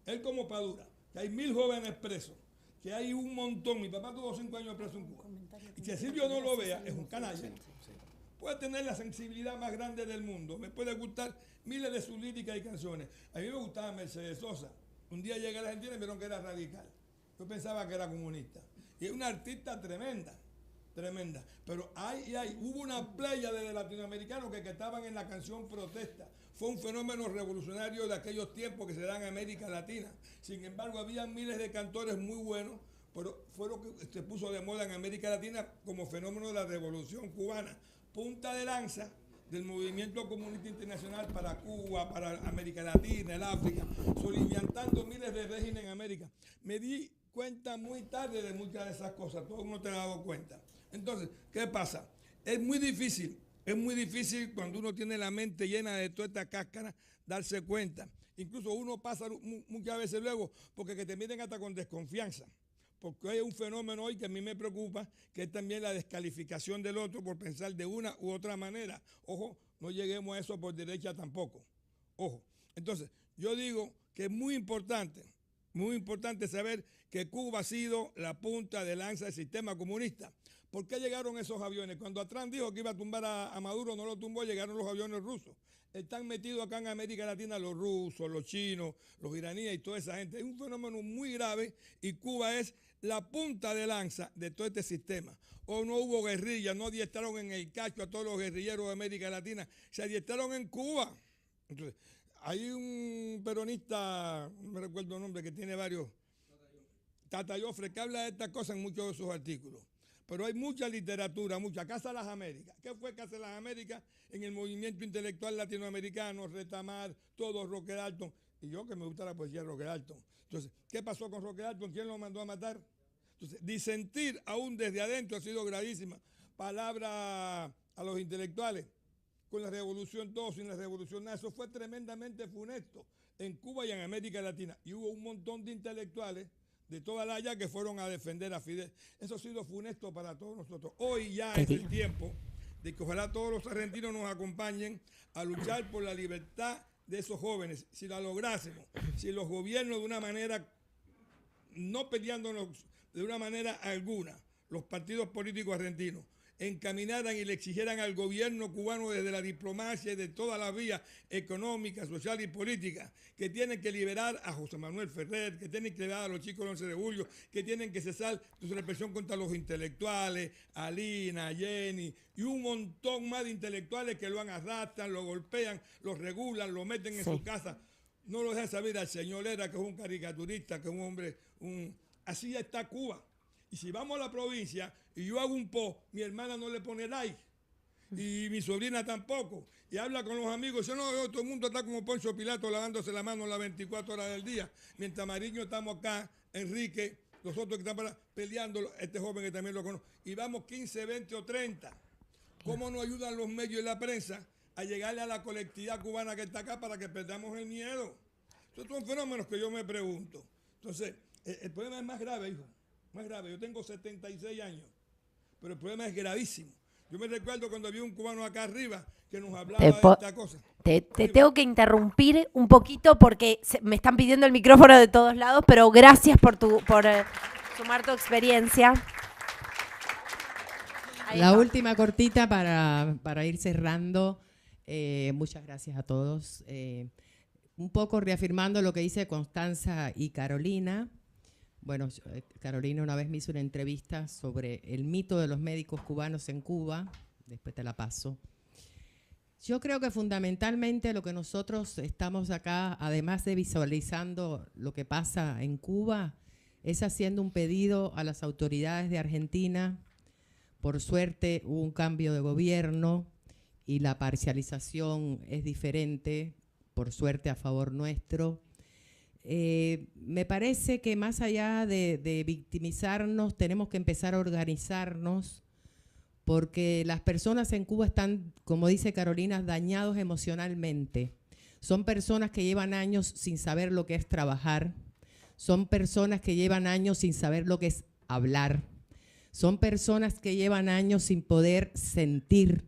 Él como Padura, que hay 1000 jóvenes presos, que hay un montón. Mi papá tuvo 5 años preso en Cuba. Y que Silvio no lo vea, es un canalla. Puede tener la sensibilidad más grande del mundo. Me puede gustar miles de sus líricas y canciones. A mí me gustaba Mercedes Sosa. Un día llegué a la Argentina y me dijeron que era radical. Yo pensaba que era comunista. Y es una artista tremenda, tremenda. Pero hubo una playa de latinoamericanos que estaban en la canción Protesta. Fue un fenómeno revolucionario de aquellos tiempos que se dan en América Latina. Sin embargo, había miles de cantores muy buenos, pero fue lo que se puso de moda en América Latina como fenómeno de la revolución cubana. Punta de lanza del movimiento comunista internacional para Cuba, para América Latina, el África, soliviantando miles de regímenes en América. Me di cuenta muy tarde de muchas de esas cosas, todo el mundo te ha dado cuenta. Entonces, ¿qué pasa? Es muy difícil cuando uno tiene la mente llena de toda esta cáscara darse cuenta. Incluso uno pasa muchas veces luego porque que te miren hasta con desconfianza. Porque hay un fenómeno hoy que a mí me preocupa, que es también la descalificación del otro por pensar de una u otra manera. Ojo, no lleguemos a eso por derecha tampoco. Ojo. Entonces, yo digo que es muy importante saber que Cuba ha sido la punta de lanza del sistema comunista. ¿Por qué llegaron esos aviones? Cuando Atrán dijo que iba a tumbar a Maduro, no lo tumbó, llegaron los aviones rusos. están metidos acá en América Latina los rusos, los chinos, los iraníes y toda esa gente. Es un fenómeno muy grave y Cuba es la punta de lanza de todo este sistema. O no hubo guerrilla, no adiestraron en el cacho a todos los guerrilleros de América Latina, se adiestraron en Cuba. Entonces, hay un peronista, no me recuerdo el nombre, que tiene varios, Tata Joffre, que habla de estas cosas en muchos de sus artículos. Pero hay mucha literatura, mucha. Casa de las Américas. ¿Qué fue Casa de las Américas? En el movimiento intelectual latinoamericano, Retamar, todo, Roque Dalton. Y yo que me gusta la poesía de Roque Dalton. Entonces, ¿qué pasó con Roque Dalton? ¿Quién lo mandó a matar? Entonces, disentir aún desde adentro ha sido gravísima. Palabra a los intelectuales. Con la revolución todo, sin la revolución nada. Eso fue tremendamente funesto en Cuba y en América Latina. Y hubo un montón de intelectuales de toda la allá que fueron a defender a Fidel. Eso ha sido funesto para todos nosotros. Hoy ya es el tiempo de que ojalá todos los argentinos nos acompañen a luchar por la libertad de esos jóvenes. Si la lográsemos, si los gobiernos de una manera, no peleándonos de una manera alguna, los partidos políticos argentinos, encaminaran y le exigieran al gobierno cubano desde la diplomacia y de todas las vías económicas, sociales y políticas, que tienen que liberar a José Manuel Ferrer, que tienen que liberar a los chicos del 11 de julio, que tienen que cesar su represión contra los intelectuales, a Lina, a Jenny, y un montón más de intelectuales que lo arrastran, lo golpean, lo regulan, lo meten en su casa. No lo dejan saber al señor Lera, que es un caricaturista, que es un hombre, así está Cuba. Y si vamos a la provincia y yo hago un post, mi hermana no le pone like. Y mi sobrina tampoco. Y habla con los amigos. Dice, no, todo el mundo está como Poncio Pilato lavándose la mano las 24 horas del día. Mientras Mariño estamos acá, Enrique, los otros que están peleando, este joven que también lo conozco. Y vamos 15, 20 o 30. ¿Cómo nos ayudan los medios y la prensa a llegarle a la colectividad cubana que está acá para que perdamos el miedo? Estos son fenómenos que yo me pregunto. Entonces, el problema es más grave, hijo. Más grave. Yo tengo 76 años, pero el problema es gravísimo. Yo me recuerdo cuando había un cubano acá arriba que nos hablaba de esta cosa. Te tengo que interrumpir un poquito porque me están pidiendo el micrófono de todos lados, pero gracias por sumar tu experiencia. La última cortita para ir cerrando. Muchas gracias a todos. Un poco reafirmando lo que dice Constanza y Carolina. Bueno, Carolina una vez me hizo una entrevista sobre el mito de los médicos cubanos en Cuba, después te la paso. Yo creo que fundamentalmente lo que nosotros estamos acá, además de visualizando lo que pasa en Cuba, es haciendo un pedido a las autoridades de Argentina. Por suerte hubo un cambio de gobierno y la parcialización es diferente, por suerte a favor nuestro. Me parece que más allá de victimizarnos, tenemos que empezar a organizarnos, porque las personas en Cuba están, como dice Carolina, dañados emocionalmente. Son personas que llevan años sin saber lo que es trabajar, son personas que llevan años sin saber lo que es hablar, son personas que llevan años sin poder sentir.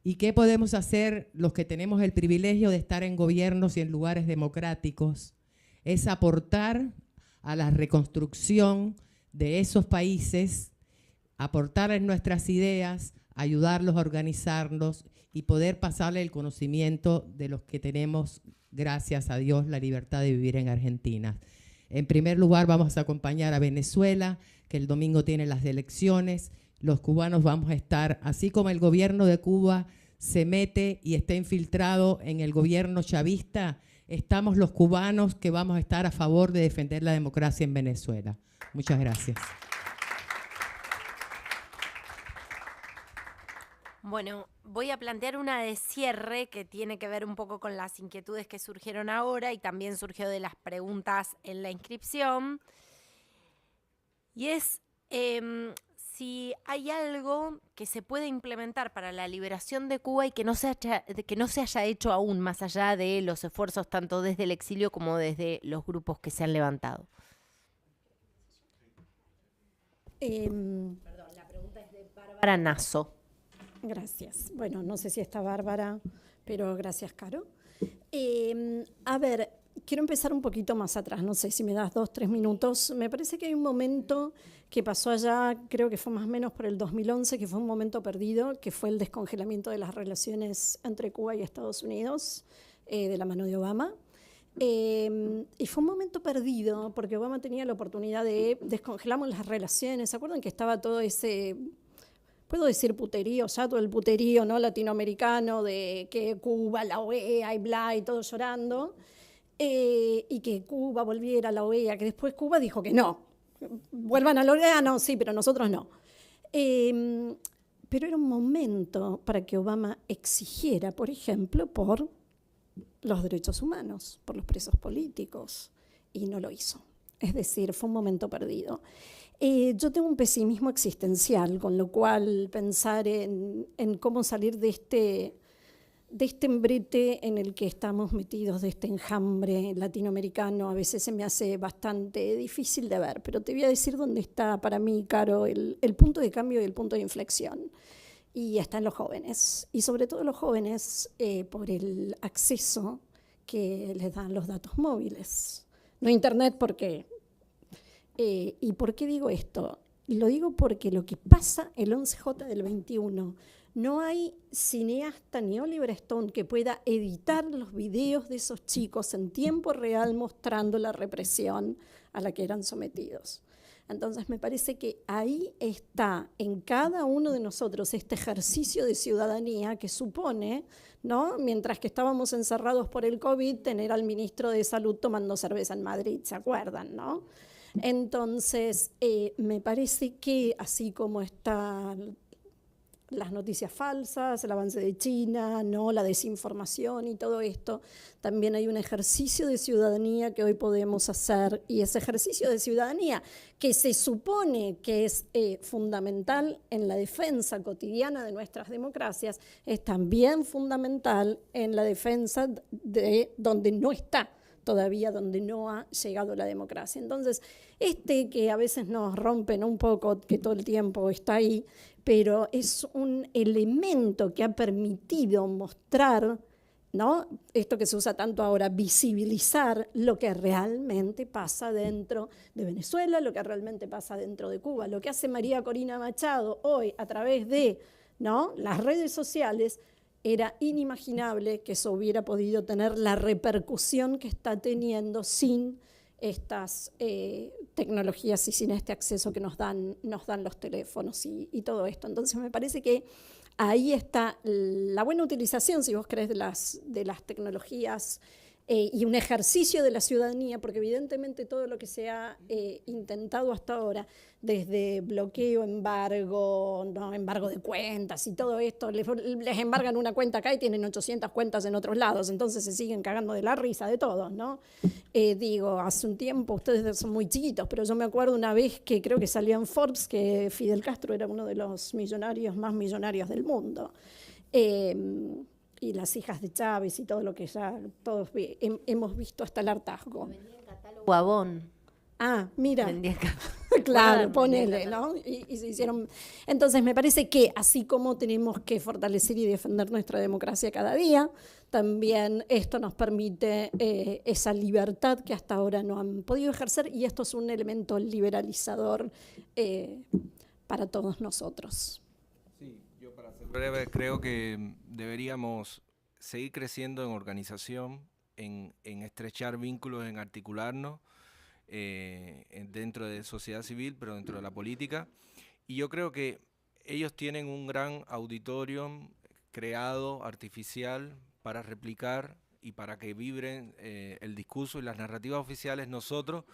¿Y qué podemos hacer los que tenemos el privilegio de estar en gobiernos y en lugares democráticos? Es aportar a la reconstrucción de esos países, aportar en nuestras ideas, ayudarlos a organizarnos y poder pasarle el conocimiento de los que tenemos, gracias a Dios, la libertad de vivir en Argentina. En primer lugar, vamos a acompañar a Venezuela, que el domingo tiene las elecciones. Los cubanos vamos a estar, así como el gobierno de Cuba se mete y está infiltrado en el gobierno chavista, estamos los cubanos que vamos a estar a favor de defender la democracia en Venezuela. Muchas gracias. Bueno, voy a plantear una de cierre que tiene que ver un poco con las inquietudes que surgieron ahora y también surgió de las preguntas en la inscripción. Y es si hay algo que se puede implementar para la liberación de Cuba y que no se haya hecho aún, más allá de los esfuerzos tanto desde el exilio como desde los grupos que se han levantado. Perdón, la pregunta es de Bárbara Nasso. Gracias. Bueno, no sé si está Bárbara, pero gracias, Caro. A ver, quiero empezar un poquito más atrás, no sé si me das 2, 3 minutos. Me parece que hay un momento que pasó allá, creo que fue más o menos por el 2011, que fue un momento perdido, que fue el descongelamiento de las relaciones entre Cuba y Estados Unidos, de la mano de Obama. Y fue un momento perdido, porque Obama tenía la oportunidad de descongelamos las relaciones. ¿Se acuerdan que estaba todo ese... puedo decir puterío, ya todo el puterío, ¿no?, latinoamericano de que Cuba, la OEA y bla, y todo llorando, y que Cuba volviera a la OEA, que después Cuba dijo que no, vuelvan a la OEA, no, sí, pero nosotros no. Pero era un momento para que Obama exigiera, por ejemplo, por los derechos humanos, por los presos políticos, y no lo hizo. Es decir, fue un momento perdido. Yo tengo un pesimismo existencial, con lo cual pensar en cómo salir de este embrete en el que estamos metidos, de este enjambre latinoamericano, a veces se me hace bastante difícil de ver. Pero te voy a decir dónde está para mí, Caro, el punto de cambio y el punto de inflexión. Y está en los jóvenes, y sobre todo los jóvenes por el acceso que les dan los datos móviles. No Internet porque... ¿Y por qué digo esto? Lo digo porque lo que pasa el 11J del 21, no hay cineasta ni Oliver Stone que pueda editar los videos de esos chicos en tiempo real mostrando la represión a la que eran sometidos. Entonces me parece que ahí está en cada uno de nosotros este ejercicio de ciudadanía que supone, ¿no?, mientras que estábamos encerrados por el COVID, tener al ministro de Salud tomando cerveza en Madrid, ¿se acuerdan, no? Entonces, me parece que así como están las noticias falsas, el avance de China, ¿no?, la desinformación y todo esto, también hay un ejercicio de ciudadanía que hoy podemos hacer, y ese ejercicio de ciudadanía que se supone que es fundamental en la defensa cotidiana de nuestras democracias, es también fundamental en la defensa de donde no está todavía, donde no ha llegado la democracia. Entonces, que a veces nos rompen un poco, que todo el tiempo está ahí, pero es un elemento que ha permitido mostrar, ¿no?, esto que se usa tanto ahora, visibilizar lo que realmente pasa dentro de Venezuela, lo que realmente pasa dentro de Cuba. Lo que hace María Corina Machado hoy a través de, ¿no?, las redes sociales, era inimaginable que eso hubiera podido tener la repercusión que está teniendo sin estas tecnologías y sin este acceso que nos dan los teléfonos y todo esto. Entonces me parece que ahí está la buena utilización, si vos querés, de las tecnologías y un ejercicio de la ciudadanía, porque evidentemente todo lo que se ha intentado hasta ahora, desde bloqueo, embargo, ¿no?, embargo de cuentas y todo esto, les embargan una cuenta acá y tienen 800 cuentas en otros lados, entonces se siguen cagando de la risa de todos, ¿no? Digo, hace un tiempo, ustedes son muy chiquitos, pero yo me acuerdo una vez que creo que salió en Forbes que Fidel Castro era uno de los millonarios más millonarios del mundo. Y las hijas de Chávez y todo lo que ya todos hemos visto hasta el hartazgo. Vendía el catálogo Avon. Ah, mira. Vendía claro, ponele, ¿no? Y se hicieron. Entonces me parece que así como tenemos que fortalecer y defender nuestra democracia cada día, también esto nos permite esa libertad que hasta ahora no han podido ejercer, y esto es un elemento liberalizador para todos nosotros. Para ser breve, creo que deberíamos seguir creciendo en organización, en estrechar vínculos, en articularnos dentro de sociedad civil, pero dentro de la política. Y yo creo que ellos tienen un gran auditorium creado, artificial, para replicar y para que vibren el discurso y las narrativas oficiales. Nosotros,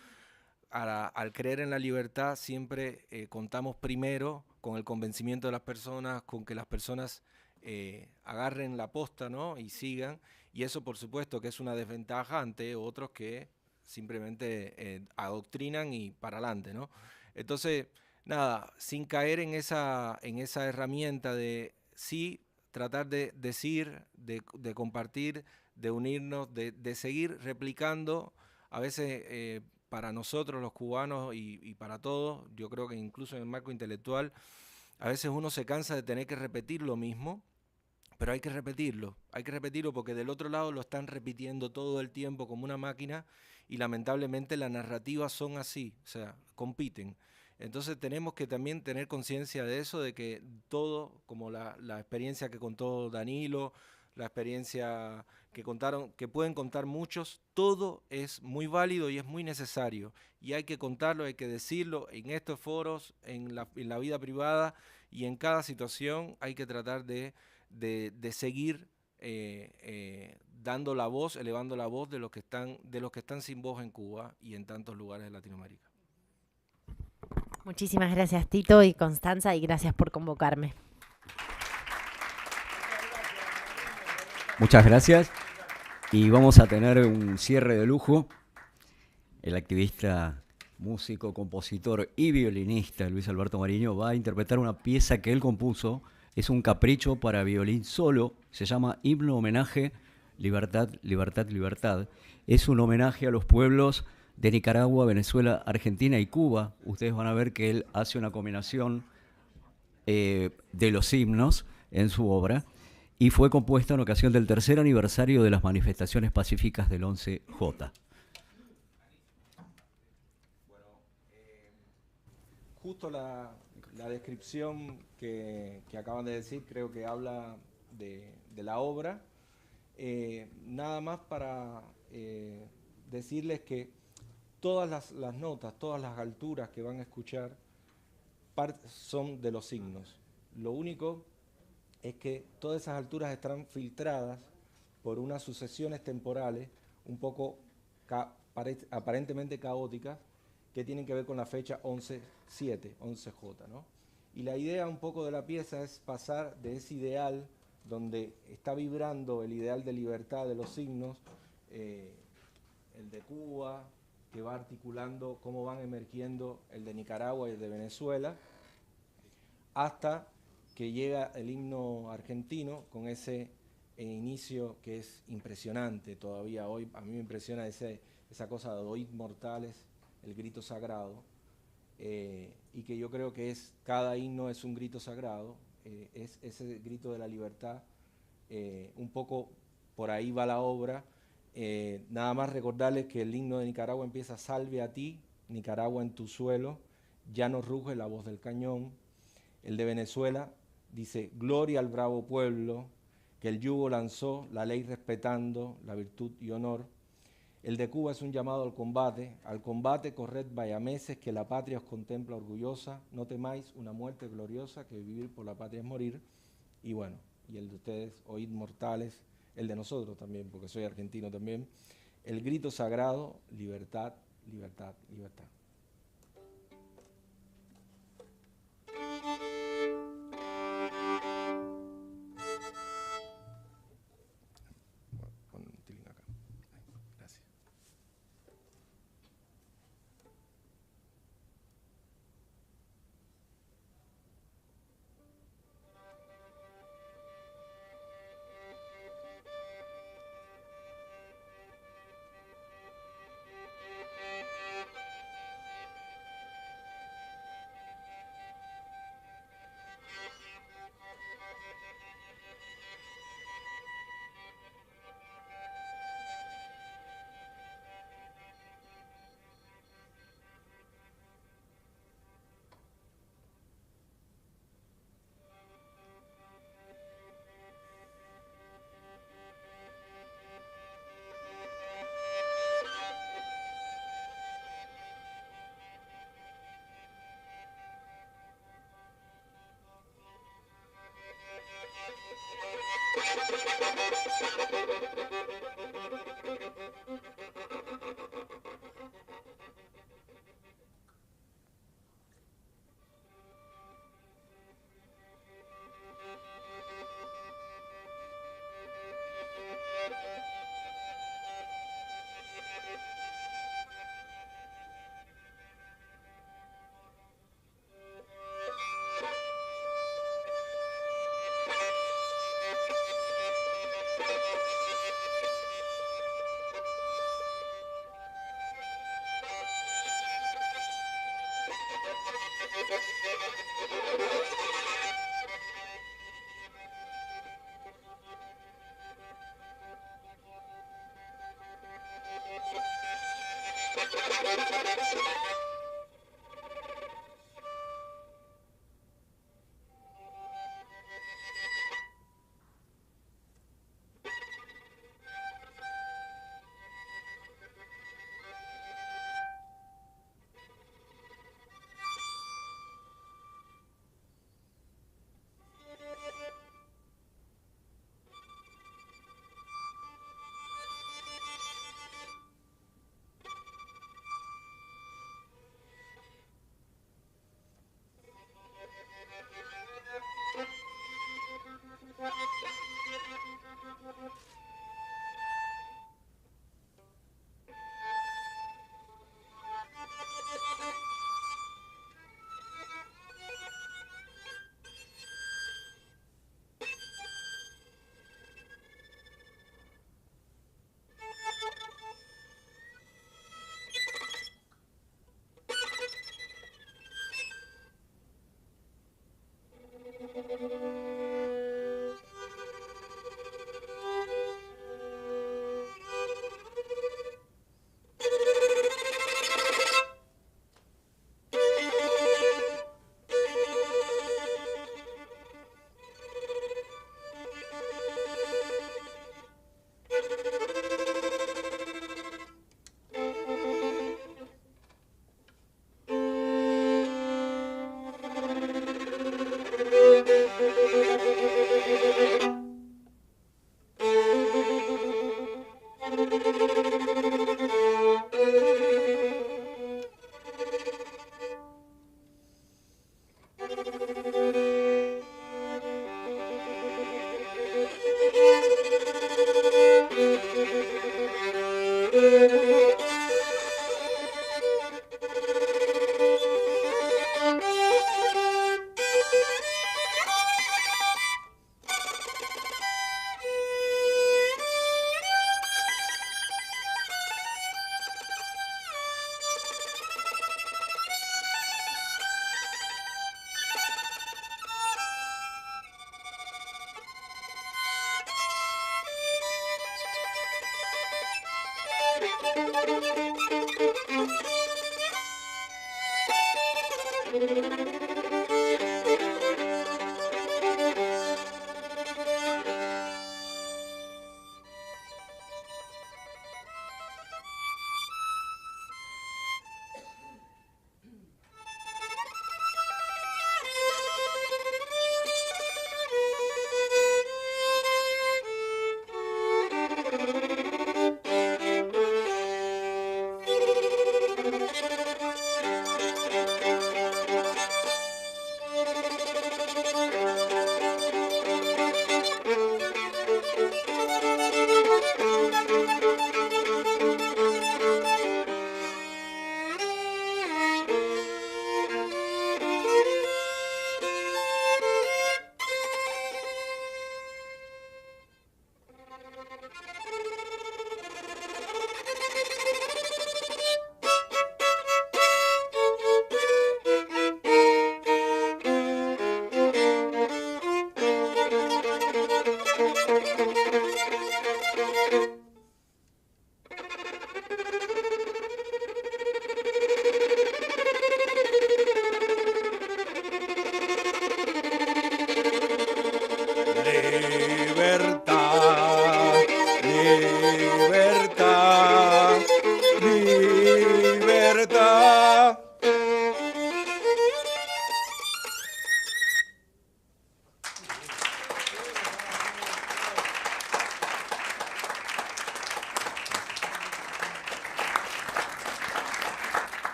al creer en la libertad, siempre contamos primero con el convencimiento de las personas, con que las personas agarren la posta, ¿no?, y sigan, y eso por supuesto que es una desventaja ante otros que simplemente adoctrinan y para adelante, ¿no? Entonces, nada, sin caer en esa herramienta de sí tratar de decir, de compartir, de unirnos, de seguir replicando, a veces para nosotros los cubanos y para todos, yo creo que incluso en el marco intelectual, a veces uno se cansa de tener que repetir lo mismo, Pero hay que repetirlo porque del otro lado lo están repitiendo todo el tiempo como una máquina y lamentablemente las narrativas son así, o sea, compiten. Entonces tenemos que también tener conciencia de eso, de que todo, como la experiencia que contó Danilo, la experiencia que contaron, que pueden contar muchos, todo es muy válido y es muy necesario. Y hay que contarlo, hay que decirlo en estos foros, en la vida privada y en cada situación hay que tratar de seguir dando la voz, elevando la voz de los que están sin voz en Cuba y en tantos lugares de Latinoamérica. Muchísimas gracias, Tito y Constanza, y gracias por convocarme. Muchas gracias. Y vamos a tener un cierre de lujo. El activista, músico, compositor y violinista Luis Alberto Mariño va a interpretar una pieza que él compuso. Es un capricho para violín solo. Se llama Himno Homenaje Libertad, Libertad, Libertad. Es un homenaje a los pueblos de Nicaragua, Venezuela, Argentina y Cuba. Ustedes van a ver que él hace una combinación de los himnos en su obra. Y fue compuesta en ocasión del tercer aniversario de las manifestaciones pacíficas del 11J. Bueno, justo la descripción que acaban de decir creo que habla de la obra. Nada más para decirles que todas las notas, todas las alturas que van a escuchar son de los signos. Lo único es que todas esas alturas están filtradas por unas sucesiones temporales un poco aparentemente caóticas que tienen que ver con la fecha 11-7, 11J, ¿no? Y la idea un poco de la pieza es pasar de ese ideal donde está vibrando el ideal de libertad de los signos, el de Cuba, que va articulando cómo van emergiendo el de Nicaragua y el de Venezuela, hasta que llega el himno argentino con ese inicio que es impresionante todavía hoy. A mí me impresiona esa cosa de oíd mortales, el grito sagrado, y que yo creo que cada himno es un grito sagrado, es ese grito de la libertad, un poco por ahí va la obra. Nada más recordarles que el himno de Nicaragua empieza: salve a ti, Nicaragua en tu suelo, ya no ruge la voz del cañón. El de Venezuela dice: gloria al bravo pueblo, que el yugo lanzó, la ley respetando, la virtud y honor. El de Cuba es un llamado al combate corred vayameses, que la patria os contempla orgullosa, no temáis una muerte gloriosa, que vivir por la patria es morir. Y bueno, y el de ustedes, oíd mortales, el de nosotros también, porque soy argentino también, el grito sagrado: libertad, libertad, libertad.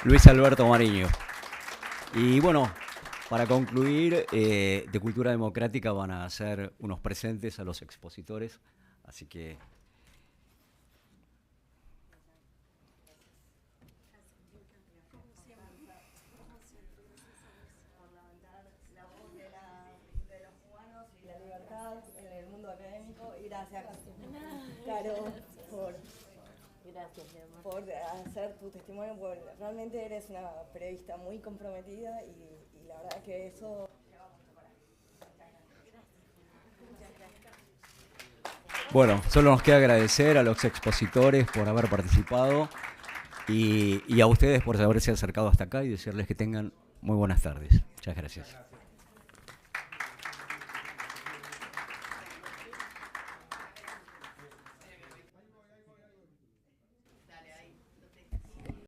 Luis Alberto Mariño. Y bueno, para concluir, de Cultura Democrática van a hacer unos presentes a los expositores, así que... por hacer tu testimonio, porque realmente eres una periodista muy comprometida y la verdad que eso... Bueno, solo nos queda agradecer a los expositores por haber participado y a ustedes por haberse acercado hasta acá y decirles que tengan muy buenas tardes. Muchas gracias.